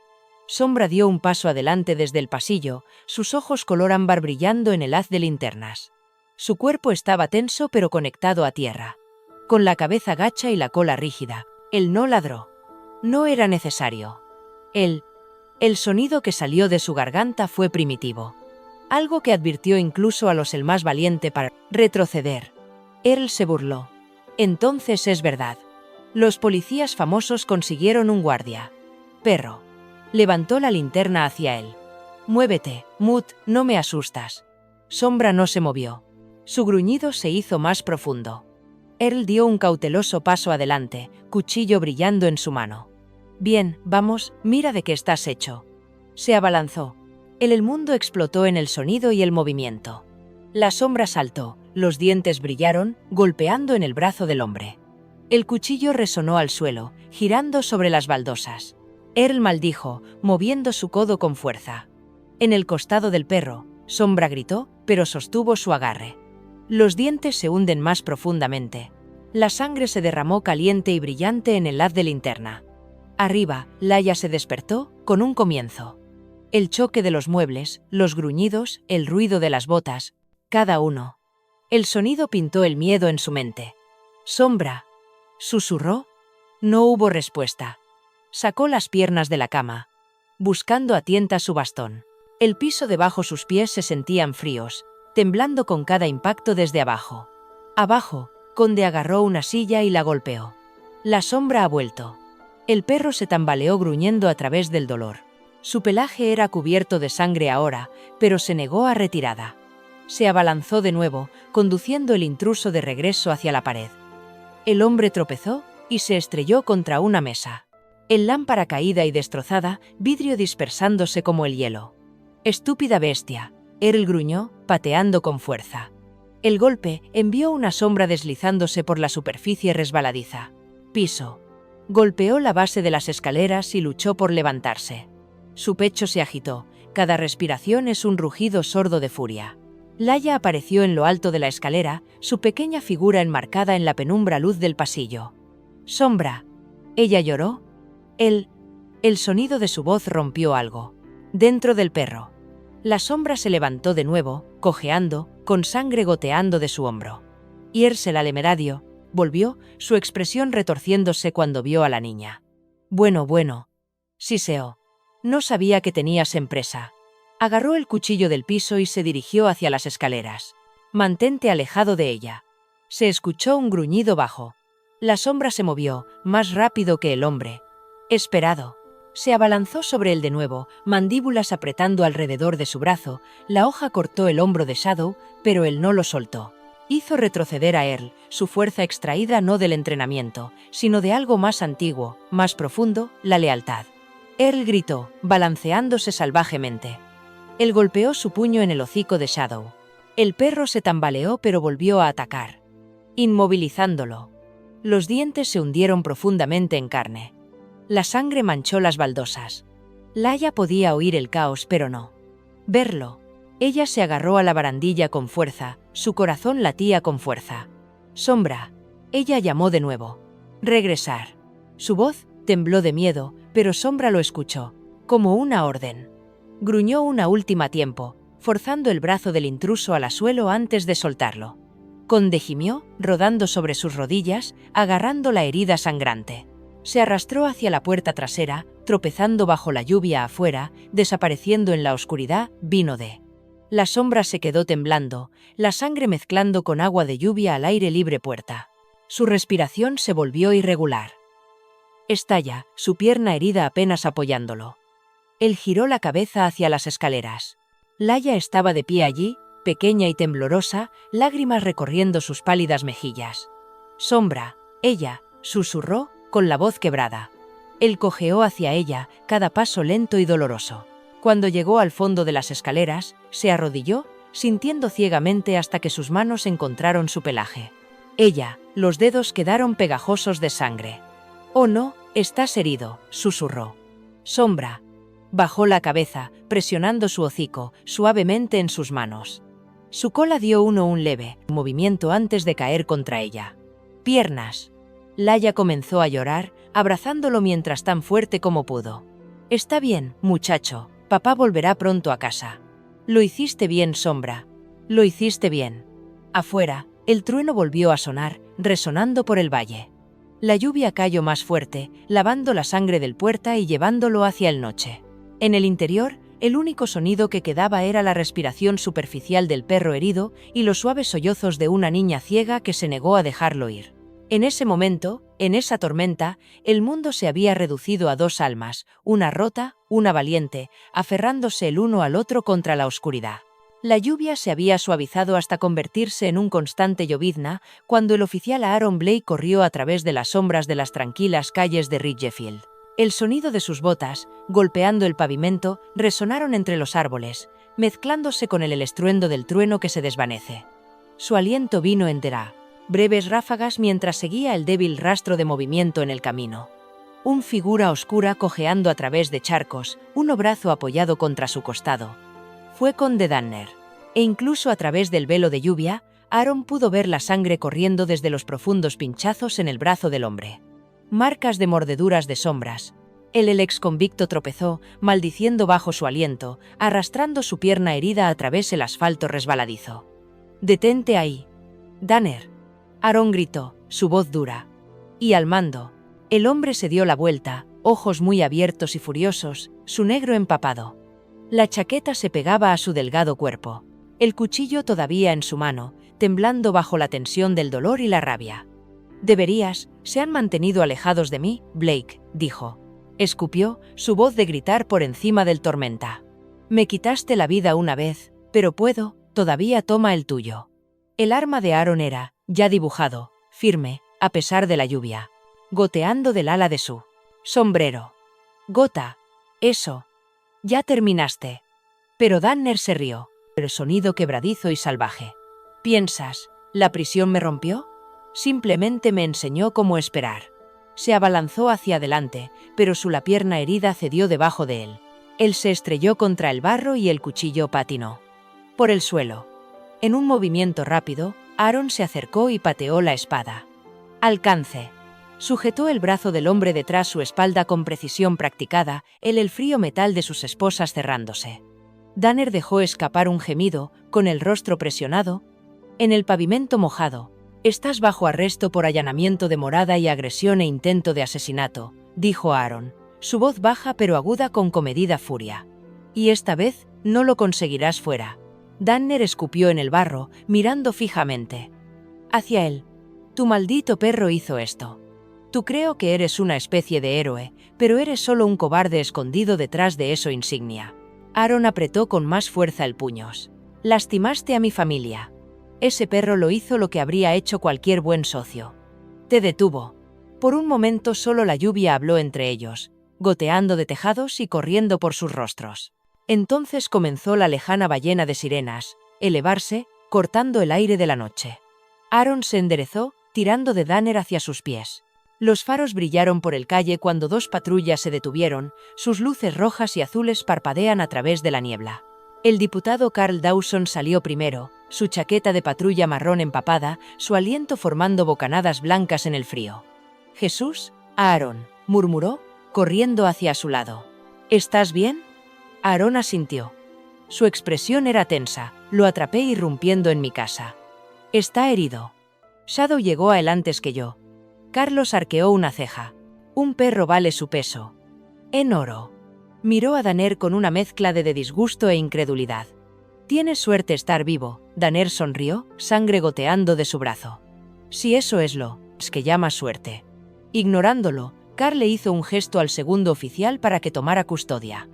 Sombra dio un paso adelante desde el pasillo, sus ojos color ámbar brillando en el haz de linternas. Su cuerpo estaba tenso pero conectado a tierra. Con la cabeza gacha y la cola rígida, él no ladró. No era necesario. El sonido que salió de su garganta fue primitivo. Algo que advirtió incluso a los el más valiente para retroceder. Earl se burló. Entonces es verdad. Los policías famosos consiguieron un guardia. Perro. Levantó la linterna hacia él. Muévete, Mut, no me asustas. Sombra no se movió. Su gruñido se hizo más profundo. Earl dio un cauteloso paso adelante, cuchillo brillando en su mano. Bien, vamos, mira de qué estás hecho. Se abalanzó. El mundo explotó en el sonido y el movimiento. La sombra saltó, los dientes brillaron, golpeando en el brazo del hombre. El cuchillo resonó al suelo, girando sobre las baldosas. Earl maldijo, moviendo su codo con fuerza. En el costado del perro, Sombra gritó, pero sostuvo su agarre. Los dientes se hunden más profundamente. La sangre se derramó caliente y brillante en el haz de linterna. Arriba, Laia se despertó, con un comienzo. El choque de los muebles, los gruñidos, el ruido de las botas, cada uno. El sonido pintó el miedo en su mente. «Sombra», susurró. No hubo respuesta. Sacó las piernas de la cama, buscando a tientas su bastón. El piso debajo sus pies se sentían fríos, temblando con cada impacto desde abajo. Abajo, Conde agarró una silla y la golpeó. La sombra ha vuelto. El perro se tambaleó gruñendo a través del dolor. Su pelaje era cubierto de sangre ahora, pero se negó a retirada. Se abalanzó de nuevo, conduciendo el intruso de regreso hacia la pared. El hombre tropezó y se estrelló contra una mesa. El lámpara caída y destrozada, vidrio dispersándose como el hielo. «Estúpida bestia», Earl gruñó, pateando con fuerza. El golpe envió una sombra deslizándose por la superficie resbaladiza. Piso. Golpeó la base de las escaleras y luchó por levantarse. Su pecho se agitó, cada respiración es un rugido sordo de furia. Laia apareció en lo alto de la escalera, su pequeña figura enmarcada en la penumbra luz del pasillo. «Sombra». Ella lloró. El sonido de su voz rompió algo. Dentro del perro. La sombra se levantó de nuevo, cojeando, con sangre goteando de su hombro. Earl el Alemeradio volvió, su expresión retorciéndose cuando vio a la niña. Bueno, siseó. No sabía que tenías empresa. Agarró el cuchillo del piso y se dirigió hacia las escaleras. Mantente alejado de ella. Se escuchó un gruñido bajo. La sombra se movió, más rápido que el hombre. Esperado. Se abalanzó sobre él de nuevo, mandíbulas apretando alrededor de su brazo. La hoja cortó el hombro de Shadow, pero él no lo soltó. Hizo retroceder a Earl, su fuerza extraída no del entrenamiento, sino de algo más antiguo, más profundo, la lealtad. Earl gritó, balanceándose salvajemente. Él golpeó su puño en el hocico de Shadow. El perro se tambaleó pero volvió a atacar, inmovilizándolo. Los dientes se hundieron profundamente en carne. La sangre manchó las baldosas. Laia podía oír el caos, pero no verlo. Ella se agarró a la barandilla con fuerza, su corazón latía con fuerza. «Sombra», ella llamó de nuevo. «Regresar». Su voz tembló de miedo, pero Sombra lo escuchó, como una orden. Gruñó una última a tiempo, forzando el brazo del intruso al suelo antes de soltarlo. Conde gimió, rodando sobre sus rodillas, agarrando la herida sangrante. Se arrastró hacia la puerta trasera, tropezando bajo la lluvia afuera, desapareciendo en la oscuridad, vino de. La sombra se quedó temblando, la sangre mezclando con agua de lluvia al aire libre puerta. Su respiración se volvió irregular. Estalla, su pierna herida apenas apoyándolo. Él giró la cabeza hacia las escaleras. Laia estaba de pie allí, pequeña y temblorosa, lágrimas recorriendo sus pálidas mejillas. «Sombra», ella, susurró, con la voz quebrada. Él cojeó hacia ella, cada paso lento y doloroso. Cuando llegó al fondo de las escaleras, se arrodilló, sintiendo ciegamente hasta que sus manos encontraron su pelaje. Ella, los dedos quedaron pegajosos de sangre. «Oh no, estás herido», susurró. «Sombra». Bajó la cabeza, presionando su hocico, suavemente en sus manos. Su cola dio un leve movimiento antes de caer contra ella. «Piernas». Laia comenzó a llorar, abrazándolo mientras tan fuerte como pudo. «Está bien, muchacho, papá volverá pronto a casa». «Lo hiciste bien, Sombra. Lo hiciste bien». Afuera, el trueno volvió a sonar, resonando por el valle. La lluvia cayó más fuerte, lavando la sangre del puerta y llevándolo hacia el noche. En el interior, el único sonido que quedaba era la respiración superficial del perro herido y los suaves sollozos de una niña ciega que se negó a dejarlo ir. En ese momento, en esa tormenta, el mundo se había reducido a dos almas, una rota, una valiente, aferrándose el uno al otro contra la oscuridad. La lluvia se había suavizado hasta convertirse en un constante llovizna cuando el oficial Aaron Blake corrió a través de las sombras de las tranquilas calles de Ridgefield. El sonido de sus botas, golpeando el pavimento, resonaron entre los árboles, mezclándose con el estruendo del trueno que se desvanece. Su aliento vino entera. breves ráfagas mientras seguía el débil rastro de movimiento en el camino. Una figura oscura cojeando a través de charcos, un brazo apoyado contra su costado. Fue conde Danner. E incluso a través del velo de lluvia, Aaron pudo ver la sangre corriendo desde los profundos pinchazos en el brazo del hombre. Marcas de mordeduras de sombras. El ex convicto tropezó, maldiciendo bajo su aliento, arrastrando su pierna herida a través del asfalto resbaladizo. «Detente ahí. Danner». Aaron gritó, su voz dura. Y al mando. El hombre se dio la vuelta, ojos muy abiertos y furiosos, su negro empapado. La chaqueta se pegaba a su delgado cuerpo. El cuchillo todavía en su mano, temblando bajo la tensión del dolor y la rabia. Se han mantenido alejados de mí, Blake, dijo. Escupió, su voz de gritar por encima del tormenta. Me quitaste la vida una vez, pero todavía toma el tuyo. El arma de Aaron era, ya dibujado, firme, a pesar de la lluvia. Goteando del ala de su sombrero. Gota. Eso. Ya terminaste. Pero Danner se rió, el sonido quebradizo y salvaje. ¿Piensas, la prisión me rompió? Simplemente me enseñó cómo esperar. Se abalanzó hacia adelante, pero la pierna herida cedió debajo de él. Él se estrelló contra el barro y el cuchillo patinó por el suelo. En un movimiento rápido, Aaron se acercó y pateó la espada. Alcance. Sujetó el brazo del hombre detrás su espalda con precisión practicada, el frío metal de sus esposas cerrándose. Danner dejó escapar un gemido, con el rostro presionado. En el pavimento mojado. Estás bajo arresto por allanamiento de morada y agresión e intento de asesinato, dijo Aaron, su voz baja pero aguda con comedida furia. Y esta vez, no lo conseguirás fuera. Danner escupió en el barro, mirando fijamente hacia él. Tu maldito perro hizo esto. Tú creo que eres una especie de héroe, pero eres solo un cobarde escondido detrás de eso insignia. Aaron apretó con más fuerza el puño. Lastimaste a mi familia. Ese perro lo hizo lo que habría hecho cualquier buen socio. Te detuvo. Por un momento solo la lluvia habló entre ellos, goteando de tejados y corriendo por sus rostros. Entonces comenzó la lejana ballena de sirenas, elevarse, cortando el aire de la noche. Aaron se enderezó, tirando de Danner hacia sus pies. Los faros brillaron por el calle cuando dos patrullas se detuvieron, sus luces rojas y azules parpadean a través de la niebla. El diputado Carl Dawson salió primero, su chaqueta de patrulla marrón empapada, su aliento formando bocanadas blancas en el frío. «Jesús», Aaron, murmuró, corriendo hacia su lado. «¿Estás bien?» Aaron asintió. Su expresión era tensa, lo atrapé irrumpiendo en mi casa. «Está herido». Shadow llegó a él antes que yo. Carlos arqueó una ceja. «Un perro vale su peso. En oro». Miró a Danner con una mezcla de disgusto e incredulidad. «Tienes suerte estar vivo», Danner sonrió, sangre goteando de su brazo. «Si eso es que llamas suerte». Ignorándolo, Carl le hizo un gesto al segundo oficial para que tomara custodia.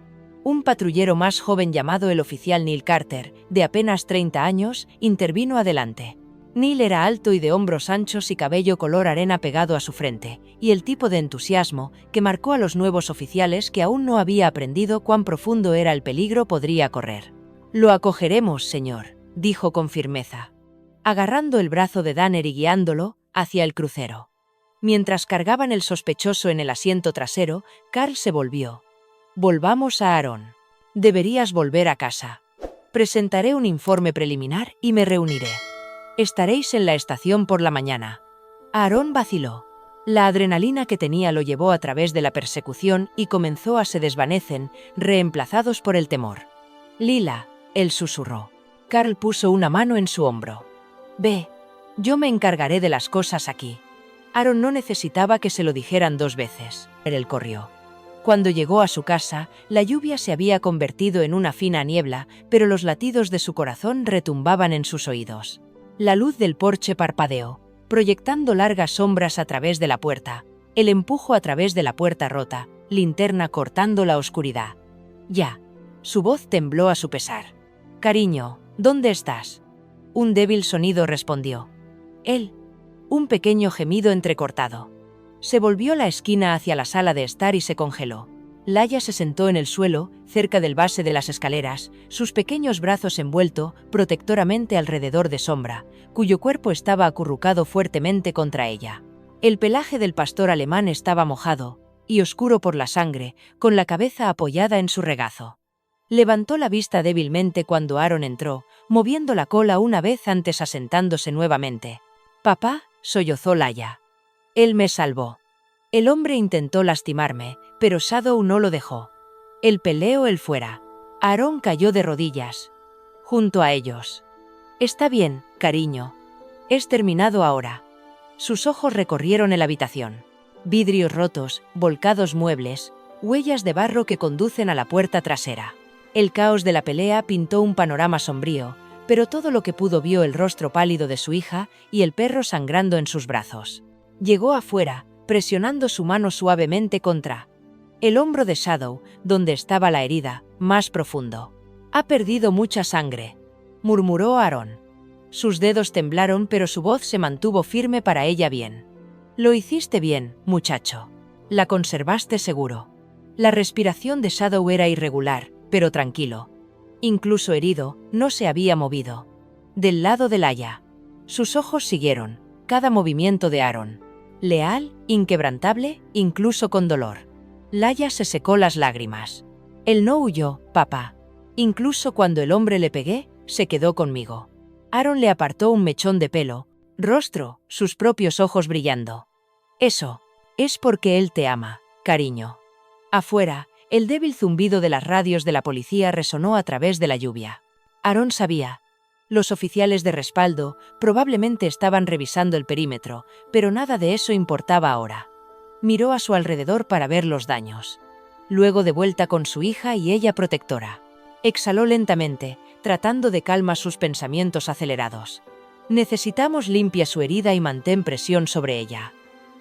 Un patrullero más joven llamado el oficial Neil Carter, de apenas 30 años, intervino adelante. Neil era alto y de hombros anchos y cabello color arena pegado a su frente, y el tipo de entusiasmo que marcó a los nuevos oficiales que aún no había aprendido cuán profundo era el peligro podría correr. «Lo acogeremos, señor», dijo con firmeza, agarrando el brazo de Danner y guiándolo hacia el crucero. Mientras cargaban el sospechoso en el asiento trasero, Carl se volvió. «Volvamos a Aaron. Deberías volver a casa. Presentaré un informe preliminar y me reuniré. Estaréis en la estación por la mañana». Aaron vaciló. La adrenalina que tenía lo llevó a través de la persecución y comenzó a se desvanecen, reemplazados por el temor. «Lila», él susurró. Carl puso una mano en su hombro. «Ve. Yo me encargaré de las cosas aquí». Aaron no necesitaba que se lo dijeran dos veces. Él corrió. Cuando llegó a su casa, la lluvia se había convertido en una fina niebla, pero los latidos de su corazón retumbaban en sus oídos. La luz del porche parpadeó, proyectando largas sombras a través de la puerta, el empujo a través de la puerta rota, linterna cortando la oscuridad. «Ya». Su voz tembló a su pesar. «Cariño, ¿dónde estás?» Un débil sonido respondió. «Él». Un pequeño gemido entrecortado. Se volvió la esquina hacia la sala de estar y se congeló. Laia se sentó en el suelo, cerca del base de las escaleras, sus pequeños brazos envuelto protectoramente alrededor de Sombra, cuyo cuerpo estaba acurrucado fuertemente contra ella. El pelaje del pastor alemán estaba mojado y oscuro por la sangre, con la cabeza apoyada en su regazo. Levantó la vista débilmente cuando Aaron entró, moviendo la cola una vez antes asentándose nuevamente. «Papá», sollozó Laia. «Él me salvó. El hombre intentó lastimarme, pero Shadow no lo dejó. Él peleó él fuera». Aaron cayó de rodillas, junto a ellos. «Está bien, cariño. Es terminado ahora». Sus ojos recorrieron la habitación. Vidrios rotos, volcados muebles, huellas de barro que conducen a la puerta trasera. El caos de la pelea pintó un panorama sombrío, pero todo lo que pudo vio el rostro pálido de su hija y el perro sangrando en sus brazos. Llegó afuera, presionando su mano suavemente contra el hombro de Shadow, donde estaba la herida, más profundo. «Ha perdido mucha sangre», murmuró Aaron. Sus dedos temblaron, pero su voz se mantuvo firme para ella. «Bien. Lo hiciste bien, muchacho. La conservaste seguro». La respiración de Shadow era irregular, pero tranquilo. Incluso herido, no se había movido. Del lado de Laia. Sus ojos siguieron cada movimiento de Aaron. Leal, inquebrantable, incluso con dolor. Laia se secó las lágrimas. «Él no huyó, papá. Incluso cuando el hombre le pegué, se quedó conmigo». Aaron le apartó un mechón de pelo, rostro, sus propios ojos brillando. «Eso es porque él te ama, cariño». Afuera, el débil zumbido de las radios de la policía resonó a través de la lluvia. Aaron sabía. Los oficiales de respaldo probablemente estaban revisando el perímetro, pero nada de eso importaba ahora. Miró a su alrededor para ver los daños. Luego de vuelta con su hija y ella protectora. Exhaló lentamente, tratando de calmar sus pensamientos acelerados. «Necesitamos limpia su herida y mantén presión sobre ella.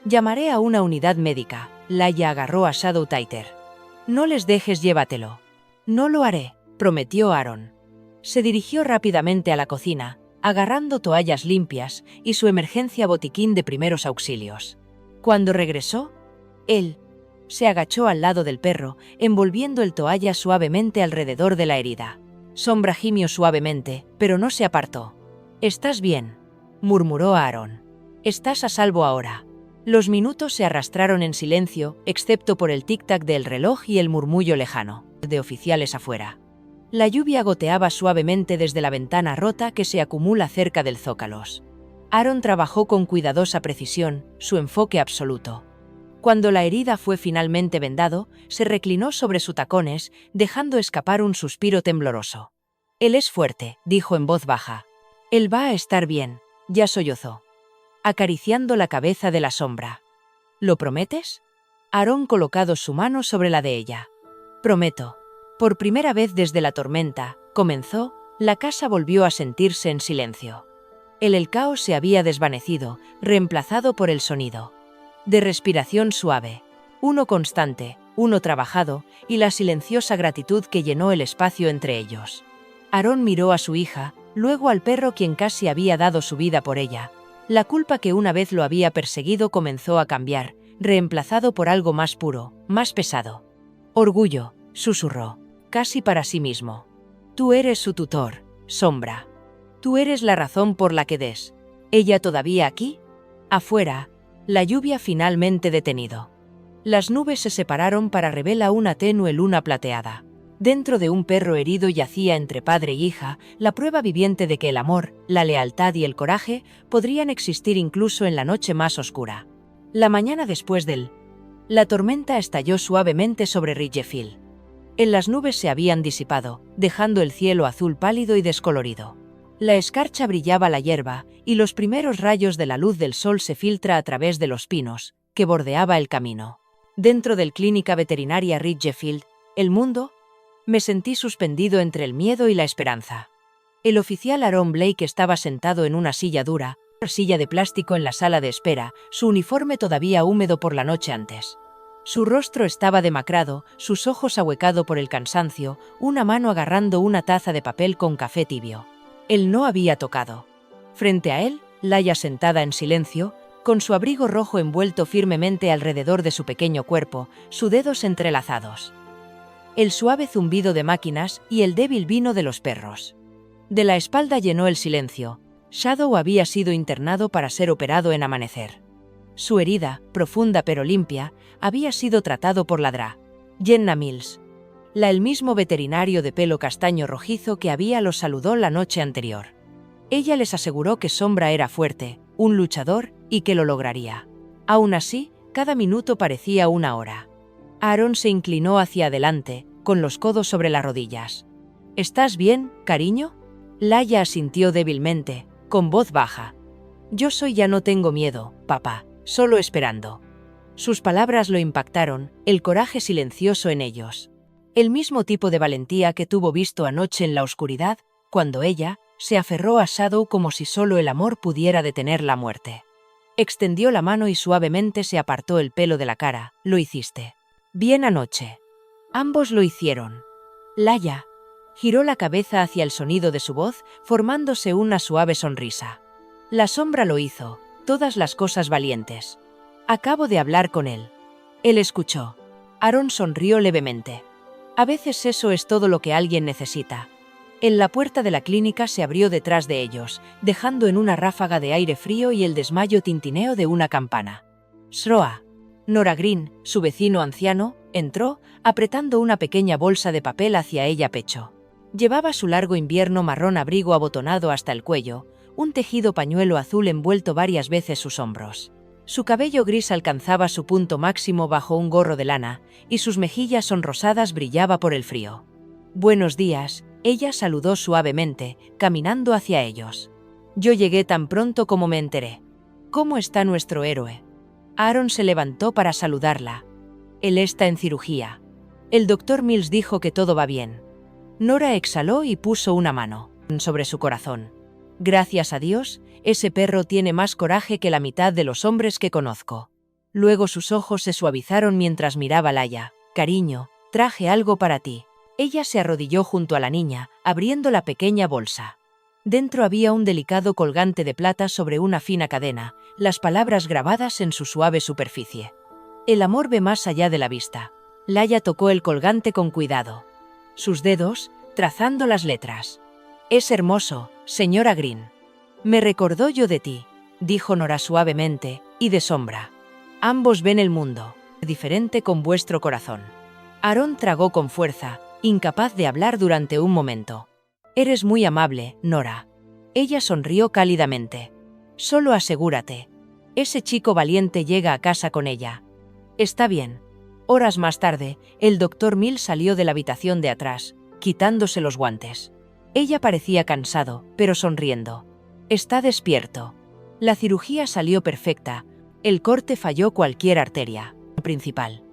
Llamaré a una unidad médica». Laia agarró a Shadow tighter. «No les dejes, llévatelo». «No lo haré», prometió Aaron. Se dirigió rápidamente a la cocina, agarrando toallas limpias y su emergencia botiquín de primeros auxilios. Cuando regresó, él se agachó al lado del perro, envolviendo el toalla suavemente alrededor de la herida. Sombra gimió suavemente, pero no se apartó. «Estás bien», murmuró Aaron. «Estás a salvo ahora». Los minutos se arrastraron en silencio, excepto por el tic-tac del reloj y el murmullo lejano de oficiales afuera. La lluvia goteaba suavemente desde la ventana rota que se acumula cerca del zócalos. Aaron trabajó con cuidadosa precisión, su enfoque absoluto. Cuando la herida fue finalmente vendado, se reclinó sobre sus tacones, dejando escapar un suspiro tembloroso. «Él es fuerte», dijo en voz baja. «Él va a estar bien», ya sollozó, acariciando la cabeza de la sombra. «¿Lo prometes?» Aaron colocado su mano sobre la de ella. «Prometo». Por primera vez desde la tormenta, comenzó, la casa volvió a sentirse en silencio. El caos se había desvanecido, reemplazado por el sonido de respiración suave, uno constante, uno trabajado, y la silenciosa gratitud que llenó el espacio entre ellos. Aaron miró a su hija, luego al perro quien casi había dado su vida por ella. La culpa que una vez lo había perseguido comenzó a cambiar, reemplazado por algo más puro, más pesado. «Orgullo», susurró, casi para sí mismo. «Tú eres su tutor, Sombra. Tú eres la razón por la que des. ¿Ella todavía aquí?» Afuera, la lluvia finalmente detenido. Las nubes se separaron para revelar una tenue luna plateada. Dentro de un perro herido yacía entre padre y hija la prueba viviente de que el amor, la lealtad y el coraje podrían existir incluso en la noche más oscura. La mañana después la tormenta estalló suavemente sobre Ridgefield. Las nubes se habían disipado, dejando el cielo azul pálido y descolorido. La escarcha brillaba la hierba, y los primeros rayos de la luz del sol se filtra a través de los pinos, que bordeaba el camino. Dentro del Clínica Veterinaria Ridgefield, el mundo, me sentí suspendido entre el miedo y la esperanza. El oficial Aaron Blake estaba sentado en una silla dura, silla de plástico en la sala de espera, su uniforme todavía húmedo por la noche antes. Su rostro estaba demacrado, sus ojos ahuecado por el cansancio, una mano agarrando una taza de papel con café tibio. Él no había tocado. Frente a él, Laia sentada en silencio, con su abrigo rojo envuelto firmemente alrededor de su pequeño cuerpo, sus dedos entrelazados. El suave zumbido de máquinas y el débil vino de los perros. De la espalda llenó el silencio. Shadow había sido internado para ser operado en Amanecer. Su herida, profunda pero limpia, había sido tratado por la Dra. Jenna Mills, el mismo veterinario de pelo castaño rojizo que los saludó la noche anterior. Ella les aseguró que Sombra era fuerte, un luchador, y que lo lograría. Aún así, cada minuto parecía una hora. Aaron se inclinó hacia adelante, con los codos sobre las rodillas. ¿Estás bien, cariño? Laia asintió débilmente, con voz baja. Yo ya no tengo miedo, papá, solo esperando. Sus palabras lo impactaron, el coraje silencioso en ellos. El mismo tipo de valentía que tuvo visto anoche en la oscuridad, cuando ella se aferró a Shadow como si solo el amor pudiera detener la muerte. Extendió la mano y suavemente se apartó el pelo de la cara. Lo hiciste. Bien anoche. Ambos lo hicieron. Laia giró la cabeza hacia el sonido de su voz, formándose una suave sonrisa. La sombra lo hizo, todas las cosas valientes. Acabo de hablar con él. Él escuchó. Aaron sonrió levemente. A veces eso es todo lo que alguien necesita. La puerta de la clínica se abrió detrás de ellos, dejando en una ráfaga de aire frío y el desmayo tintineo de una campana. Sroa. Nora Green, su vecino anciano, entró, apretando una pequeña bolsa de papel hacia ella pecho. Llevaba su largo invierno marrón abrigo abotonado hasta el cuello, un tejido pañuelo azul envuelto varias veces sus hombros. Su cabello gris alcanzaba su punto máximo bajo un gorro de lana, y sus mejillas sonrosadas brillaba por el frío. Buenos días, ella saludó suavemente, caminando hacia ellos. Yo llegué tan pronto como me enteré. ¿Cómo está nuestro héroe? Aaron se levantó para saludarla. Él está en cirugía. El doctor Mills dijo que todo va bien. Nora exhaló y puso una mano sobre su corazón. Gracias a Dios, ese perro tiene más coraje que la mitad de los hombres que conozco. Luego sus ojos se suavizaron mientras miraba a Laia. Cariño, traje algo para ti. Ella se arrodilló junto a la niña, abriendo la pequeña bolsa. Dentro había un delicado colgante de plata sobre una fina cadena, las palabras grabadas en su suave superficie. El amor ve más allá de la vista. Laia tocó el colgante con cuidado. Sus dedos, trazando las letras. Es hermoso, señora Green. Me recordó yo de ti, dijo Nora suavemente, y de Sombra. Ambos ven el mundo, diferente con vuestro corazón. Aaron tragó con fuerza, incapaz de hablar durante un momento. Eres muy amable, Nora. Ella sonrió cálidamente. Solo asegúrate. Ese chico valiente llega a casa con ella. Está bien. Horas más tarde, el doctor Mills salió de la habitación de atrás, quitándose los guantes. Ella parecía cansado, pero sonriendo. Está despierto. La cirugía salió perfecta. El corte falló cualquier arteria principal.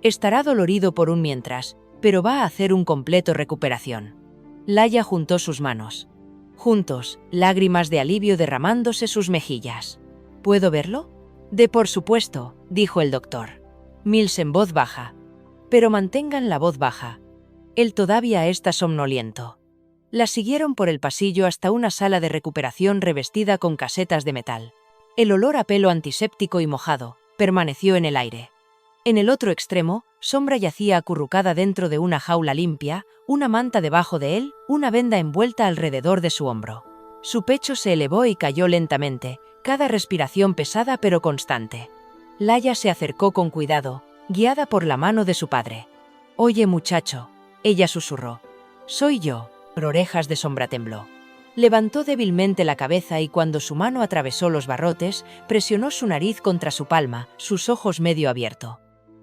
Estará dolorido por un mientras, pero va a hacer un completo recuperación. Laia juntó sus manos. Juntos, lágrimas de alivio derramándose sus mejillas. ¿Puedo verlo? Por supuesto, dijo el doctor. Mills en voz baja. Pero mantengan la voz baja. Él todavía está somnoliento. La siguieron por el pasillo hasta una sala de recuperación revestida con casetas de metal. El olor a pelo antiséptico y mojado permaneció en el aire. En el otro extremo, Sombra yacía acurrucada dentro de una jaula limpia, una manta debajo de él, una venda envuelta alrededor de su hombro. Su pecho se elevó y cayó lentamente, cada respiración pesada pero constante. Laia se acercó con cuidado, guiada por la mano de su padre. «Oye, muchacho», ella susurró. «Soy yo». Orejas de Sombra tembló. Levantó débilmente la cabeza y cuando su mano atravesó los barrotes, presionó su nariz contra su palma, sus ojos medio abiertos.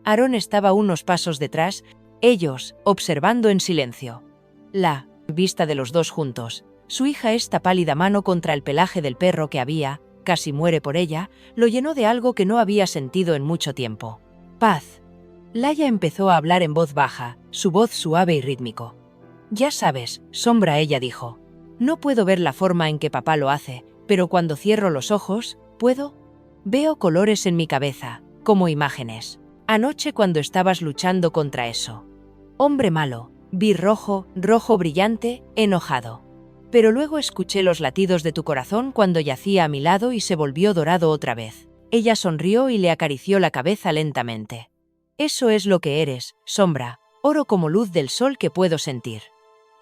Aaron estaba unos pasos detrás, ellos, observando en silencio. La vista de los dos juntos, su hija esta pálida mano contra el pelaje del perro que casi muere por ella, lo llenó de algo que no había sentido en mucho tiempo. Paz. Laia empezó a hablar en voz baja, su voz suave y rítmico. Ya sabes, Sombra, ella dijo. No puedo ver la forma en que papá lo hace, pero cuando cierro los ojos, ¿puedo? Veo colores en mi cabeza, como imágenes. Anoche cuando estabas luchando contra eso. Hombre malo, vi rojo, rojo brillante, enojado. Pero luego escuché los latidos de tu corazón cuando yacía a mi lado y se volvió dorado otra vez. Ella sonrió y le acarició la cabeza lentamente. Eso es lo que eres, sombra, oro como luz del sol que puedo sentir.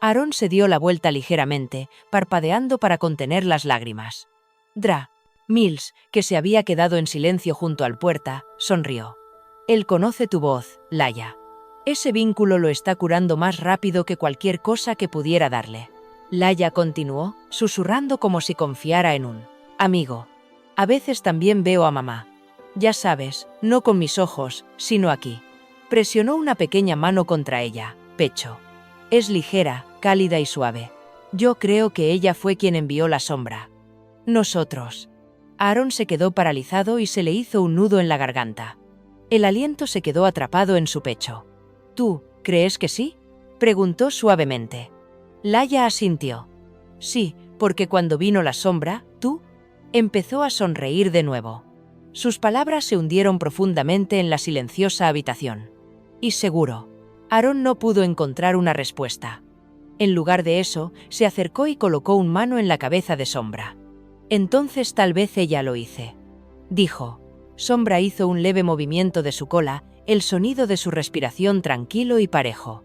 Aaron se dio la vuelta ligeramente, parpadeando para contener las lágrimas. Mills, que se había quedado en silencio junto al puerta, sonrió. Él conoce tu voz, Laia. Ese vínculo lo está curando más rápido que cualquier cosa que pudiera darle. Laia continuó, susurrando como si confiara en un amigo. A veces también veo a mamá. Ya sabes, no con mis ojos, sino aquí. Presionó una pequeña mano contra ella, pecho. Es ligera, cálida y suave. Yo creo que ella fue quien envió la sombra. Nosotros. Aaron se quedó paralizado y se le hizo un nudo en la garganta. El aliento se quedó atrapado en su pecho. ¿Tú, crees que sí?, preguntó suavemente. Laia asintió. Sí, porque cuando vino la sombra, tú... Empezó a sonreír de nuevo. Sus palabras se hundieron profundamente en la silenciosa habitación. Y seguro. Aaron no pudo encontrar una respuesta. En lugar de eso, se acercó y colocó una mano en la cabeza de Sombra. Entonces tal vez ella lo hice, dijo. Sombra hizo un leve movimiento de su cola, el sonido de su respiración tranquilo y parejo.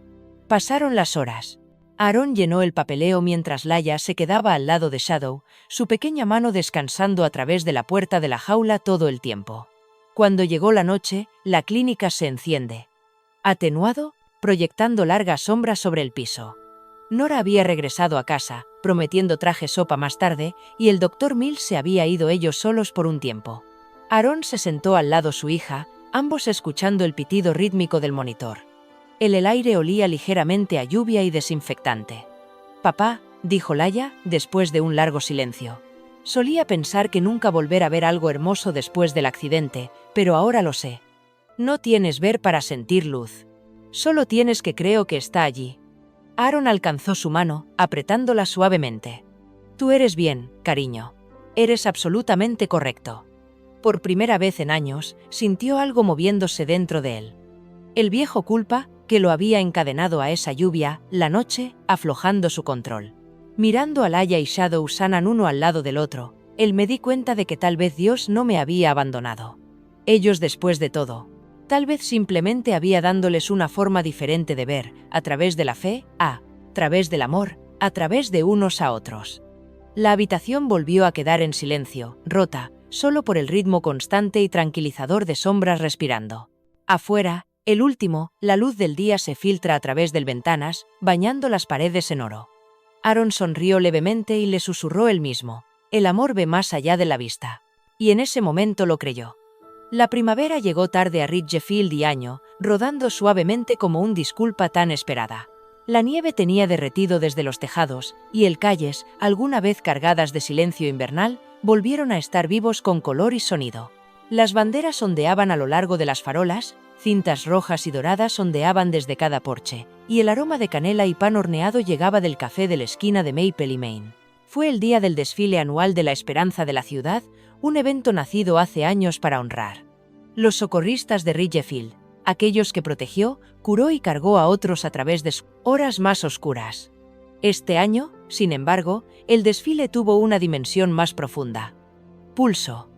Pasaron las horas. Aaron llenó el papeleo mientras Laia se quedaba al lado de Shadow, su pequeña mano descansando a través de la puerta de la jaula todo el tiempo. Cuando llegó la noche, la clínica se enciende. Atenuado, proyectando largas sombras sobre el piso. Nora había regresado a casa, prometiendo traje sopa más tarde, y el Dr. Mills se había ido ellos solos por un tiempo. Aaron se sentó al lado de su hija, ambos escuchando el pitido rítmico del monitor. El aire olía ligeramente a lluvia y desinfectante. Papá, dijo Laia, después de un largo silencio. Solía pensar que nunca volver a ver algo hermoso después del accidente, pero ahora lo sé. No tienes ver para sentir luz. Solo tienes que creo que está allí. Aaron alcanzó su mano, apretándola suavemente. Tú eres bien, cariño. Eres absolutamente correcto. Por primera vez en años, sintió algo moviéndose dentro de él. El viejo culpa, que lo había encadenado a esa lluvia, la noche, aflojando su control. Mirando a Laia y Shadow sanan uno al lado del otro, él me di cuenta de que tal vez Dios no me había abandonado. Ellos después de todo. Tal vez simplemente había dándoles una forma diferente de ver, a través de la fe, a través del amor, a través de unos a otros. La habitación volvió a quedar en silencio, rota, solo por el ritmo constante y tranquilizador de sombras respirando. Afuera, el último, la luz del día se filtra a través de ventanas, bañando las paredes en oro. Aaron sonrió levemente y le susurró él mismo. El amor ve más allá de la vista. Y en ese momento lo creyó. La primavera llegó tarde a Ridgefield y año, rodando suavemente como un disculpa tan esperada. La nieve tenía derretido desde los tejados, y el calles, alguna vez cargadas de silencio invernal, volvieron a estar vivos con color y sonido. Las banderas ondeaban a lo largo de las farolas, cintas rojas y doradas ondeaban desde cada porche, y el aroma de canela y pan horneado llegaba del café de la esquina de Maple y Main. Fue el día del desfile anual de la esperanza de la ciudad, un evento nacido hace años para honrar los socorristas de Ridgefield, aquellos que protegió, curó y cargó a otros a través de sus horas más oscuras. Este año, sin embargo, el desfile tuvo una dimensión más profunda. Pulso.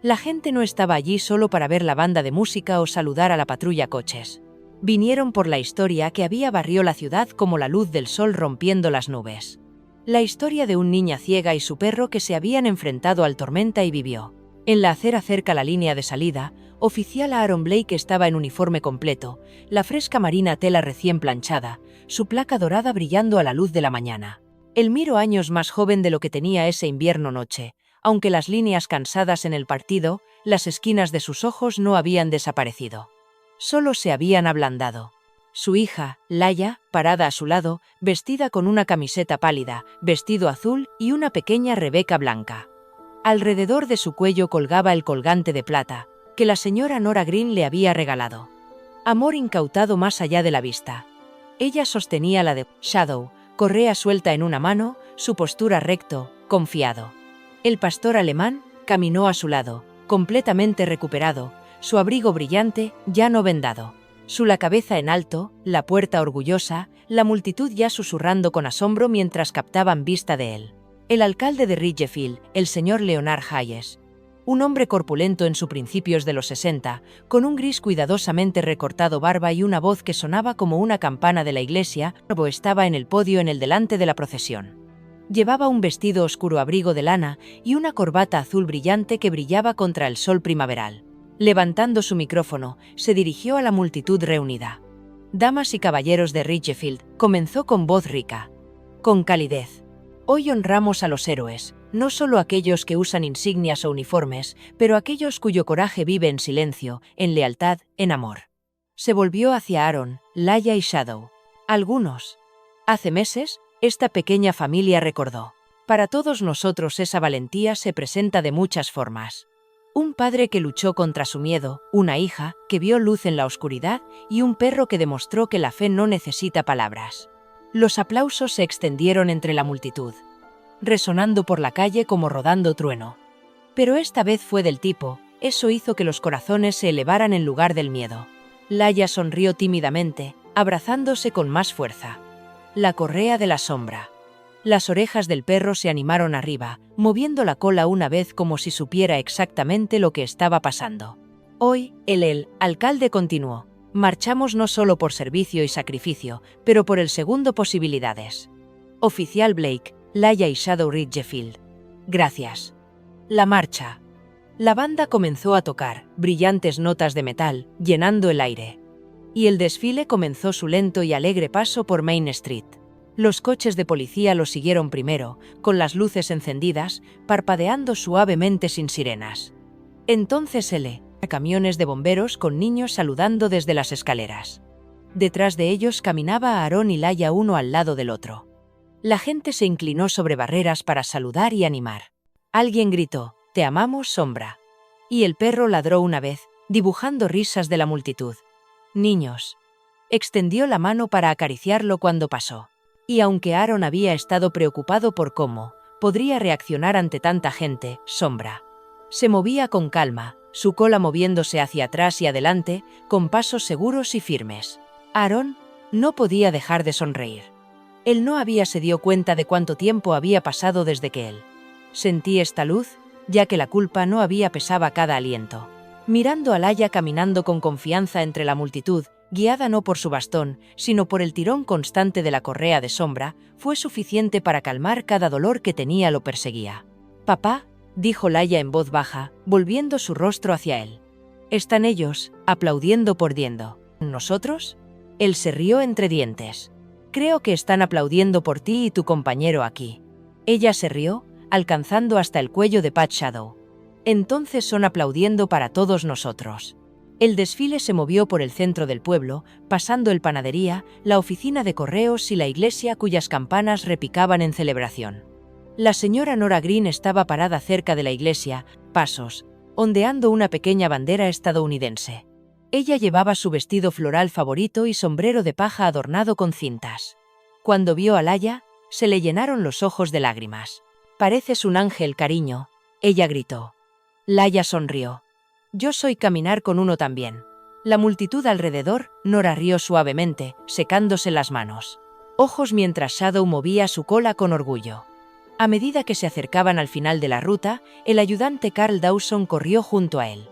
La gente no estaba allí solo para ver la banda de música o saludar a la patrulla coches. Vinieron por la historia que había barrió la ciudad como la luz del sol rompiendo las nubes. La historia de una niña ciega y su perro que se habían enfrentado al tormenta y vivió. En la acera cerca la línea de salida, oficial Aaron Blake estaba en uniforme completo, la fresca marina tela recién planchada, su placa dorada brillando a la luz de la mañana. Él miró años más joven de lo que tenía ese invierno noche, aunque las líneas cansadas en el partido, las esquinas de sus ojos no habían desaparecido. Solo se habían ablandado. Su hija, Laia, parada a su lado, vestida con una camiseta pálida, vestido azul y una pequeña Rebeca blanca. Alrededor de su cuello colgaba el colgante de plata, que la señora Nora Green le había regalado. Amor incautado más allá de la vista. Ella sostenía la de Shadow, correa suelta en una mano, su postura recto, confiado. El pastor alemán caminó a su lado, completamente recuperado, su abrigo brillante, ya no vendado. La cabeza en alto, la puerta orgullosa, la multitud ya susurrando con asombro mientras captaban vista de él. El alcalde de Ridgefield, el señor Leonard Hayes. Un hombre corpulento en sus principios de los 60, con un gris cuidadosamente recortado barba y una voz que sonaba como una campana de la iglesia, estaba en el podio en el delante de la procesión. Llevaba un vestido oscuro abrigo de lana y una corbata azul brillante que brillaba contra el sol primaveral. Levantando su micrófono, se dirigió a la multitud reunida. «Damas y caballeros de Ridgefield», comenzó con voz rica. Con calidez. «Hoy honramos a los héroes, no solo aquellos que usan insignias o uniformes, pero aquellos cuyo coraje vive en silencio, en lealtad, en amor». Se volvió hacia Aaron, Laia y Shadow. Algunos. Hace meses, esta pequeña familia recordó. Para todos nosotros esa valentía se presenta de muchas formas. Un padre que luchó contra su miedo, una hija que vio luz en la oscuridad y un perro que demostró que la fe no necesita palabras. Los aplausos se extendieron entre la multitud, resonando por la calle como rodando trueno. Pero esta vez fue del tipo, eso hizo que los corazones se elevaran en lugar del miedo. Laia sonrió tímidamente, abrazándose con más fuerza. La correa de la sombra. Las orejas del perro se animaron arriba, moviendo la cola una vez como si supiera exactamente lo que estaba pasando. Hoy, el alcalde continuó. Marchamos no solo por servicio y sacrificio, pero por el segundo posibilidades. Oficial Blake, Laia y Shadow Ridgefield. Gracias. La marcha. La banda comenzó a tocar, brillantes notas de metal, llenando el aire. Y el desfile comenzó su lento y alegre paso por Main Street. Los coches de policía lo siguieron primero, con las luces encendidas, parpadeando suavemente sin sirenas. Entonces camiones de bomberos con niños saludando desde las escaleras. Detrás de ellos caminaba Aaron y Laia uno al lado del otro. La gente se inclinó sobre barreras para saludar y animar. Alguien gritó, «Te amamos, Sombra». Y el perro ladró una vez, dibujando risas de la multitud. «Niños». Extendió la mano para acariciarlo cuando pasó. Y aunque Aaron había estado preocupado por cómo podría reaccionar ante tanta gente, Sombra se movía con calma, su cola moviéndose hacia atrás y adelante, con pasos seguros y firmes. Aaron no podía dejar de sonreír. Él no se dio cuenta de cuánto tiempo había pasado desde que él sentí esta luz, ya que la culpa no pesaba cada aliento. Mirando a Laia caminando con confianza entre la multitud, guiada no por su bastón, sino por el tirón constante de la correa de sombra, fue suficiente para calmar cada dolor que lo perseguía. «Papá», dijo Laia en voz baja, volviendo su rostro hacia él. «Están ellos, aplaudiendo por diendo. ¿Nosotros?» Él se rió entre dientes. «Creo que están aplaudiendo por ti y tu compañero aquí». Ella se rió, alcanzando hasta el cuello de Pat Shadow. «Entonces son aplaudiendo para todos nosotros». El desfile se movió por el centro del pueblo, pasando el panadería, la oficina de correos y la iglesia cuyas campanas repicaban en celebración. La señora Nora Green estaba parada cerca de la iglesia, pasos, ondeando una pequeña bandera estadounidense. Ella llevaba su vestido floral favorito y sombrero de paja adornado con cintas. Cuando vio a Laia, se le llenaron los ojos de lágrimas. «Pareces un ángel, cariño», ella gritó. Laia sonrió. «Yo soy caminar con uno también». La multitud alrededor, Nora rió suavemente, secándose las manos. Ojos mientras Shadow movía su cola con orgullo. A medida que se acercaban al final de la ruta, el ayudante Carl Dawson corrió junto a él.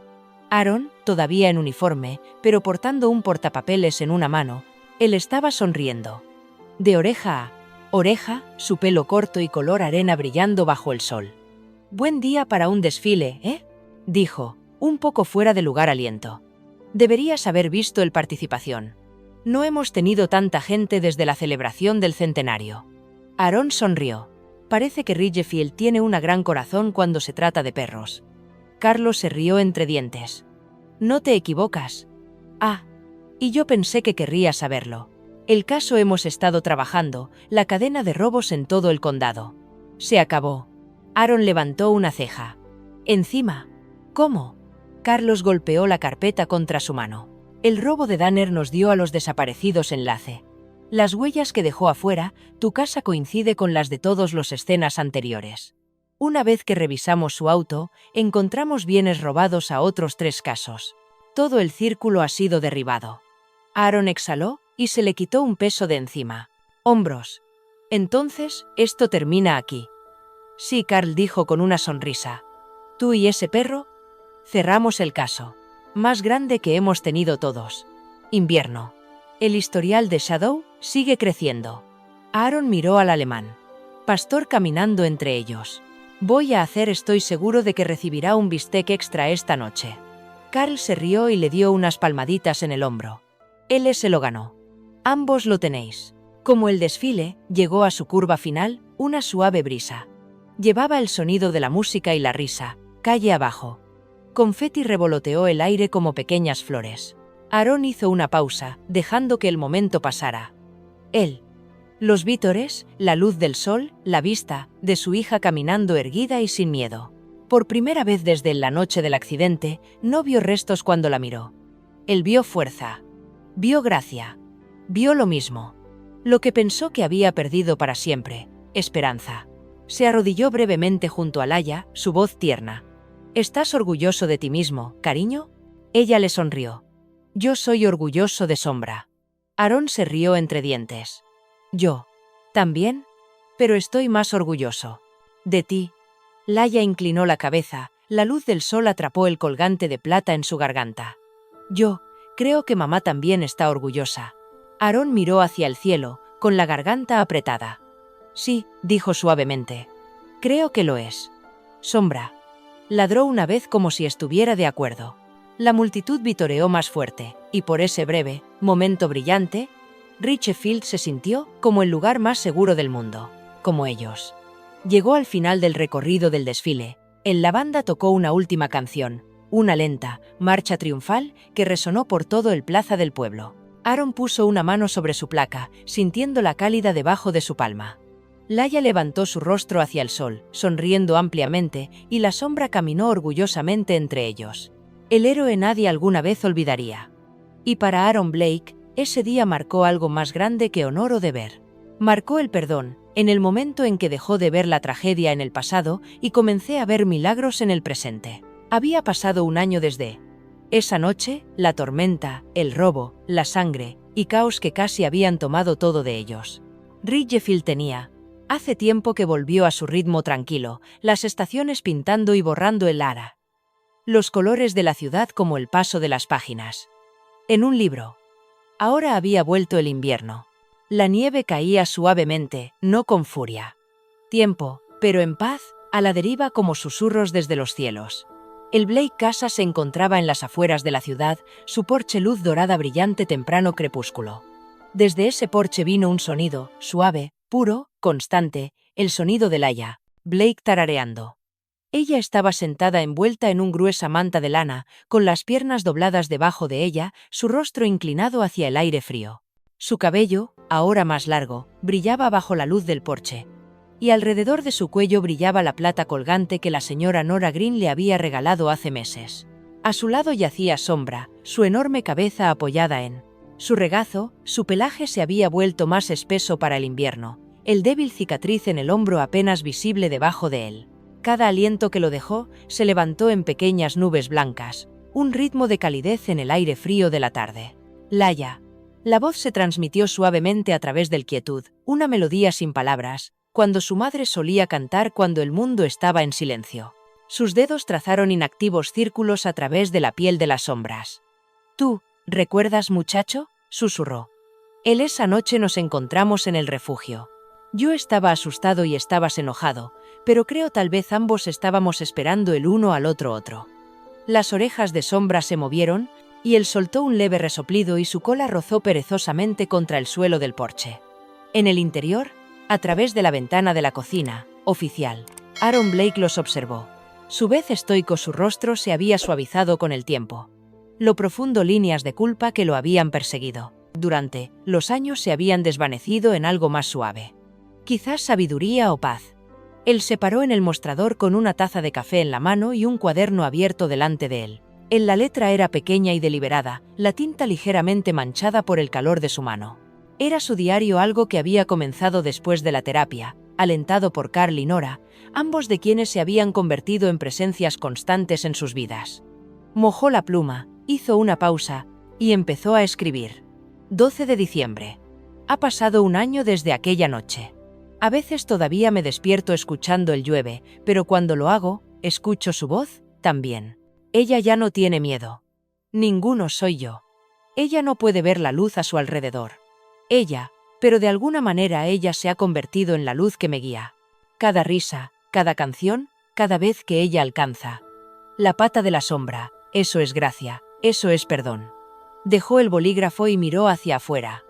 Aaron, todavía en uniforme, pero portando un portapapeles en una mano, él estaba sonriendo. De oreja a oreja, su pelo corto y color arena brillando bajo el sol. «Buen día para un desfile, ¿eh?», dijo, un poco fuera de lugar aliento. «Deberías haber visto el participación. No hemos tenido tanta gente desde la celebración del centenario». Aaron sonrió. «Parece que Ridgefield tiene un gran corazón cuando se trata de perros». Carlos se rió entre dientes. «No te equivocas». «Ah, y yo pensé que querrías saberlo. El caso hemos estado trabajando, la cadena de robos en todo el condado. Se acabó». Aaron levantó una ceja. «Encima». «¿Cómo?». Carlos golpeó la carpeta contra su mano. «El robo de Danner nos dio a los desaparecidos enlace. Las huellas que dejó afuera, tu casa coincide con las de todos los escenas anteriores. Una vez que revisamos su auto, encontramos bienes robados a otros 3 casos. Todo el círculo ha sido derribado». Aaron exhaló y se le quitó un peso de encima. «Hombros. Entonces, esto termina aquí». «Sí», Carl dijo con una sonrisa. Tú y ese perro, cerramos el caso. Más grande que hemos tenido todos. Invierno. El historial de Shadow sigue creciendo. Aaron miró al alemán. Pastor caminando entre ellos. Estoy seguro de que recibirá un bistec extra esta noche. Carl se rió y le dio unas palmaditas en el hombro. Él se lo ganó. Ambos lo tenéis. Como el desfile llegó a su curva final, una suave brisa. Llevaba el sonido de la música y la risa, calle abajo. Confeti revoloteó el aire como pequeñas flores. Aaron hizo una pausa, dejando que el momento pasara. Él. Los vítores, la luz del sol, la vista de su hija caminando erguida y sin miedo. Por primera vez desde la noche del accidente, no vio restos cuando la miró. Él vio fuerza. Vio gracia. Vio lo mismo. Lo que pensó que había perdido para siempre, esperanza. Se arrodilló brevemente junto a Laia, su voz tierna. ¿Estás orgulloso de ti mismo, cariño? Ella le sonrió. Yo soy orgulloso de Sombra. Aaron se rió entre dientes. Yo. ¿También? Pero estoy más orgulloso. De ti. Laia inclinó la cabeza, la luz del sol atrapó el colgante de plata en su garganta. Yo, creo que mamá también está orgullosa. Aaron miró hacia el cielo, con la garganta apretada. Sí, dijo suavemente. Creo que lo es. Sombra. Ladró una vez como si estuviera de acuerdo. La multitud vitoreó más fuerte, y por ese breve momento brillante, Richfield se sintió como el lugar más seguro del mundo, como ellos. Llegó al final del recorrido del desfile. La banda tocó una última canción, una lenta marcha triunfal que resonó por todo el plaza del pueblo. Aaron puso una mano sobre su placa, sintiéndola cálida debajo de su palma. Laia levantó su rostro hacia el sol, sonriendo ampliamente, y la sombra caminó orgullosamente entre ellos. El héroe nadie alguna vez olvidaría. Y para Aaron Blake, ese día marcó algo más grande que honor o deber. Marcó el perdón, en el momento en que dejó de ver la tragedia en el pasado y comencé a ver milagros en el presente. Había pasado un año desde esa noche, la tormenta, el robo, la sangre y caos que casi habían tomado todo de ellos. Ridgefield tenía. Hace tiempo que volvió a su ritmo tranquilo, las estaciones pintando y borrando el ara. Los colores de la ciudad como el paso de las páginas. En un libro. Ahora había vuelto el invierno. La nieve caía suavemente, no con furia. Tiempo, pero en paz, a la deriva como susurros desde los cielos. El Blake Casa se encontraba en las afueras de la ciudad, su porche luz dorada brillante temprano crepúsculo. Desde ese porche vino un sonido, suave, puro, constante, el sonido de Laia, Blake tarareando. Ella estaba sentada envuelta en una gruesa manta de lana, con las piernas dobladas debajo de ella, su rostro inclinado hacia el aire frío. Su cabello, ahora más largo, brillaba bajo la luz del porche. Y alrededor de su cuello brillaba la plata colgante que la señora Nora Green le había regalado hace meses. A su lado yacía Sombra, su enorme cabeza apoyada en su regazo, su pelaje se había vuelto más espeso para el invierno, el débil cicatriz en el hombro apenas visible debajo de él. Cada aliento que lo dejó se levantó en pequeñas nubes blancas, un ritmo de calidez en el aire frío de la tarde. Laia. La voz se transmitió suavemente a través del quietud, una melodía sin palabras, cuando su madre solía cantar cuando el mundo estaba en silencio. Sus dedos trazaron inactivos círculos a través de la piel de las sombras. «¿Tú, recuerdas, muchacho?», susurró. Esa noche nos encontramos en el refugio. Yo estaba asustado y estabas enojado, pero creo tal vez ambos estábamos esperando el uno al otro. Las orejas de Sombra se movieron, y él soltó un leve resoplido y su cola rozó perezosamente contra el suelo del porche. En el interior, a través de la ventana de la cocina, oficial, Aaron Blake los observó. Su vez estoico su rostro se había suavizado con el tiempo. Lo profundo líneas de culpa que lo habían perseguido. Durante los años se habían desvanecido en algo más suave. Quizás sabiduría o paz. Él se paró en el mostrador con una taza de café en la mano y un cuaderno abierto delante de él. La letra era pequeña y deliberada, la tinta ligeramente manchada por el calor de su mano. Era su diario, algo que había comenzado después de la terapia, alentado por Carl y Nora, ambos de quienes se habían convertido en presencias constantes en sus vidas. Mojó la pluma, hizo una pausa, y empezó a escribir. 12 de diciembre. Ha pasado un año desde aquella noche. A veces todavía me despierto escuchando el llueve, pero cuando lo hago, escucho su voz, también. Ella ya no tiene miedo. Ninguno soy yo. Ella no puede ver la luz a su alrededor. Ella, pero de alguna manera ella se ha convertido en la luz que me guía. Cada risa, cada canción, cada vez que ella alcanza. La pata de la sombra, eso es gracia, eso es perdón. Dejó el bolígrafo y miró hacia afuera.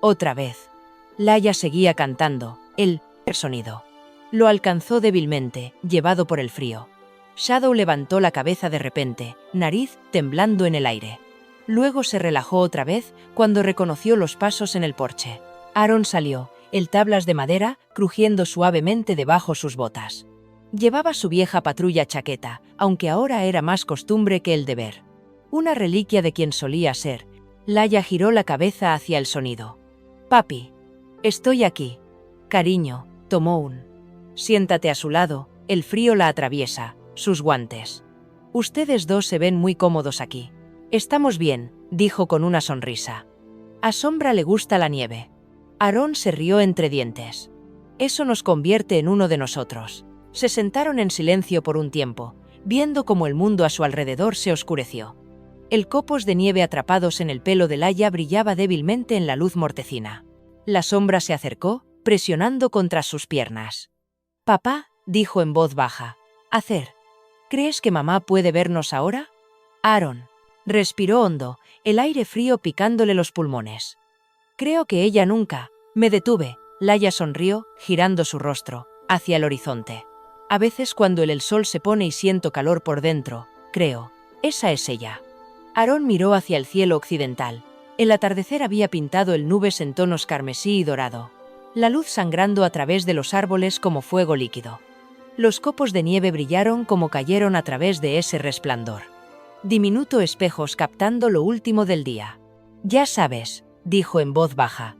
Otra vez. Laia seguía cantando, el sonido. Lo alcanzó débilmente, llevado por el frío. Shadow levantó la cabeza de repente, nariz temblando en el aire. Luego se relajó otra vez cuando reconoció los pasos en el porche. Aaron salió, el tablas de madera crujiendo suavemente debajo sus botas. Llevaba su vieja patrulla chaqueta, aunque ahora era más costumbre que el deber. Una reliquia de quien solía ser. Laia giró la cabeza hacia el sonido. «Papi. Estoy aquí. Cariño», tomó un. «Siéntate a su lado», el frío la atraviesa, sus guantes. «Ustedes dos se ven muy cómodos aquí». «Estamos bien», dijo con una sonrisa. «A Sombra le gusta la nieve». Aaron se rió entre dientes. «Eso nos convierte en uno de nosotros». Se sentaron en silencio por un tiempo, viendo cómo el mundo a su alrededor se oscureció. El copos de nieve atrapados en el pelo de Laia brillaba débilmente en la luz mortecina. La sombra se acercó, presionando contra sus piernas. «Papá», dijo en voz baja. «Hacer. ¿Crees que mamá puede vernos ahora?» Aaron respiró hondo, el aire frío picándole los pulmones. «Creo que ella nunca». Me detuve. Laia sonrió, girando su rostro hacia el horizonte. «A veces cuando el sol se pone y siento calor por dentro, creo, esa es ella». Aaron miró hacia el cielo occidental. El atardecer había pintado el nubes en tonos carmesí y dorado. La luz sangrando a través de los árboles como fuego líquido. Los copos de nieve brillaron como cayeron a través de ese resplandor. Diminuto espejos captando lo último del día. «Ya sabes», dijo en voz baja.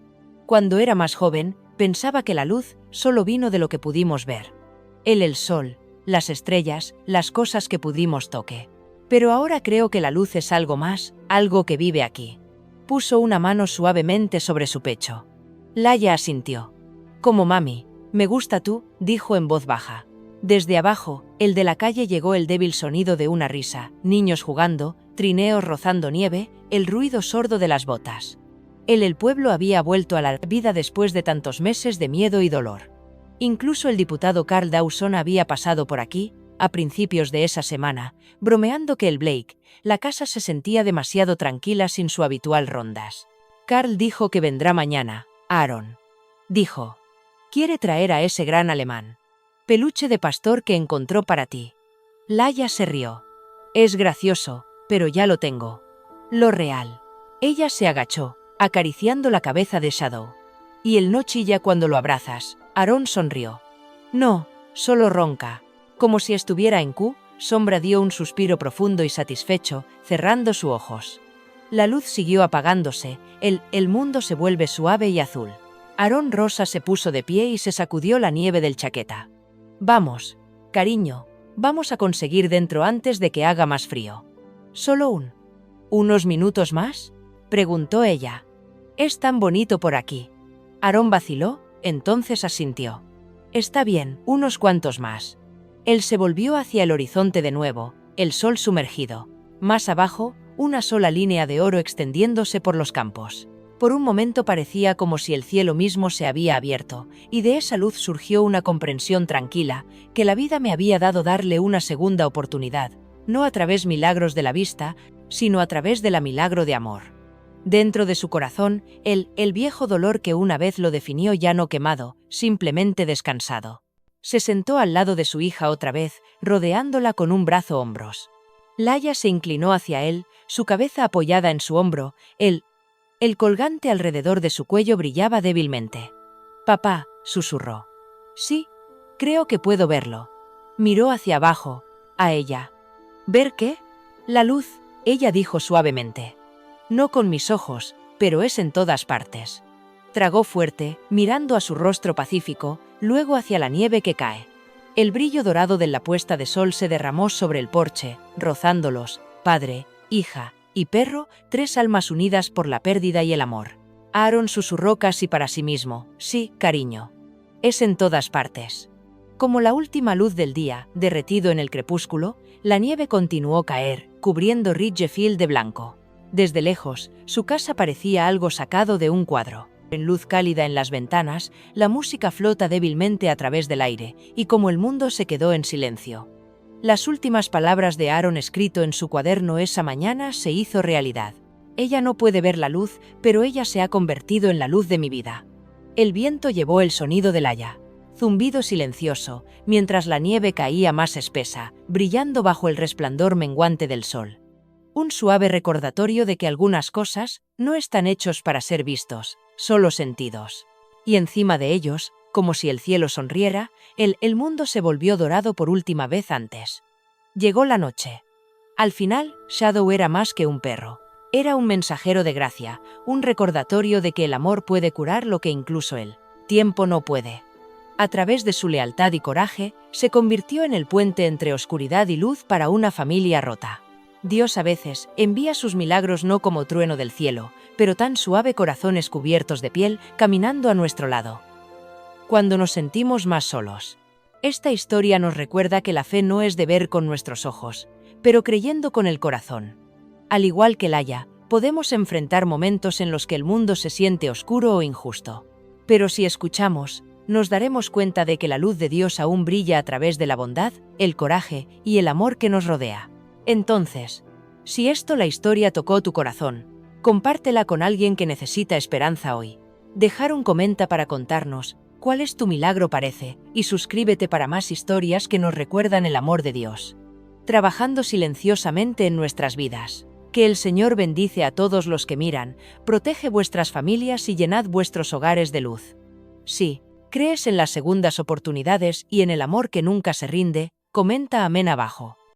«Cuando era más joven, pensaba que la luz solo vino de lo que pudimos ver. El sol, las estrellas, las cosas que pudimos toque. Pero ahora creo que la luz es algo más, algo que vive aquí». Puso una mano suavemente sobre su pecho. Laia asintió. «Como mami, me gusta tú», dijo en voz baja. Desde abajo, el de la calle llegó el débil sonido de una risa, niños jugando, trineos rozando nieve, el ruido sordo de las botas. El pueblo había vuelto a la vida después de tantos meses de miedo y dolor. Incluso el diputado Carl Dawson había pasado por aquí, a principios de esa semana, bromeando que el Blake, la casa se sentía demasiado tranquila sin su habitual rondas. Carl dijo que vendrá mañana. Aaron dijo: «Quiere traer a ese gran alemán. Peluche de pastor que encontró para ti». Laia se rió. «Es gracioso, pero ya lo tengo. Lo real». Ella se agachó, acariciando la cabeza de Shadow. «¿Y él no chilla cuando lo abrazas?» Aaron sonrió. «No, solo ronca». Como si estuviera en Q, Sombra dio un suspiro profundo y satisfecho, cerrando sus ojos. La luz siguió apagándose, el mundo se vuelve suave y azul. Aaron Rosa se puso de pie y se sacudió la nieve del chaqueta. «Vamos, cariño, vamos a conseguir dentro antes de que haga más frío». «¿Solo unos minutos más?», preguntó ella. «Es tan bonito por aquí». Aaron vaciló, entonces asintió. «Está bien, unos cuantos más». Él se volvió hacia el horizonte de nuevo, el sol sumergido. Más abajo, una sola línea de oro extendiéndose por los campos. Por un momento parecía como si el cielo mismo se había abierto, y de esa luz surgió una comprensión tranquila, que la vida me había dado darle una segunda oportunidad, no a través milagros de la vista, sino a través de la milagro de amor. Dentro de su corazón, el viejo dolor que una vez lo definió ya no quemado, simplemente descansado. Se sentó al lado de su hija otra vez, rodeándola con un brazo hombros. Laia se inclinó hacia él, su cabeza apoyada en su hombro, el colgante alrededor de su cuello brillaba débilmente. «Papá», susurró. «Sí, creo que puedo verlo». Miró hacia abajo, a ella. «¿Ver qué?» «La luz», ella dijo suavemente. «No con mis ojos, pero es en todas partes». Tragó fuerte, mirando a su rostro pacífico, luego hacia la nieve que cae. El brillo dorado de la puesta de sol se derramó sobre el porche, rozándolos, padre, hija y perro, tres almas unidas por la pérdida y el amor. Aaron susurró casi para sí mismo: «Sí, cariño. Es en todas partes». Como la última luz del día, derretido en el crepúsculo, la nieve continuó caer, cubriendo Ridgefield de blanco. Desde lejos, su casa parecía algo sacado de un cuadro. En luz cálida en las ventanas, la música flota débilmente a través del aire, y como el mundo se quedó en silencio. Las últimas palabras de Aaron escrito en su cuaderno esa mañana se hizo realidad. Ella no puede ver la luz, pero ella se ha convertido en la luz de mi vida. El viento llevó el sonido del haya. Zumbido silencioso, mientras la nieve caía más espesa, brillando bajo el resplandor menguante del sol. Un suave recordatorio de que algunas cosas no están hechos para ser vistos, solo sentidos. Y encima de ellos, como si el cielo sonriera, el mundo se volvió dorado por última vez antes. Llegó la noche. Al final, Shadow era más que un perro. Era un mensajero de gracia, un recordatorio de que el amor puede curar lo que incluso el tiempo no puede. A través de su lealtad y coraje, se convirtió en el puente entre oscuridad y luz para una familia rota. Dios a veces envía sus milagros no como trueno del cielo, pero tan suave corazones cubiertos de piel caminando a nuestro lado. Cuando nos sentimos más solos. Esta historia nos recuerda que la fe no es de ver con nuestros ojos, pero creyendo con el corazón. Al igual que Laia, podemos enfrentar momentos en los que el mundo se siente oscuro o injusto. Pero si escuchamos, nos daremos cuenta de que la luz de Dios aún brilla a través de la bondad, el coraje y el amor que nos rodea. Entonces, si la historia tocó tu corazón, compártela con alguien que necesita esperanza hoy. Dejar un comenta para contarnos cuál es tu milagro parece, y suscríbete para más historias que nos recuerdan el amor de Dios. Trabajando silenciosamente en nuestras vidas. Que el Señor bendice a todos los que miran, protege vuestras familias y llenad vuestros hogares de luz. Sí, crees en las segundas oportunidades y en el amor que nunca se rinde, comenta amén abajo.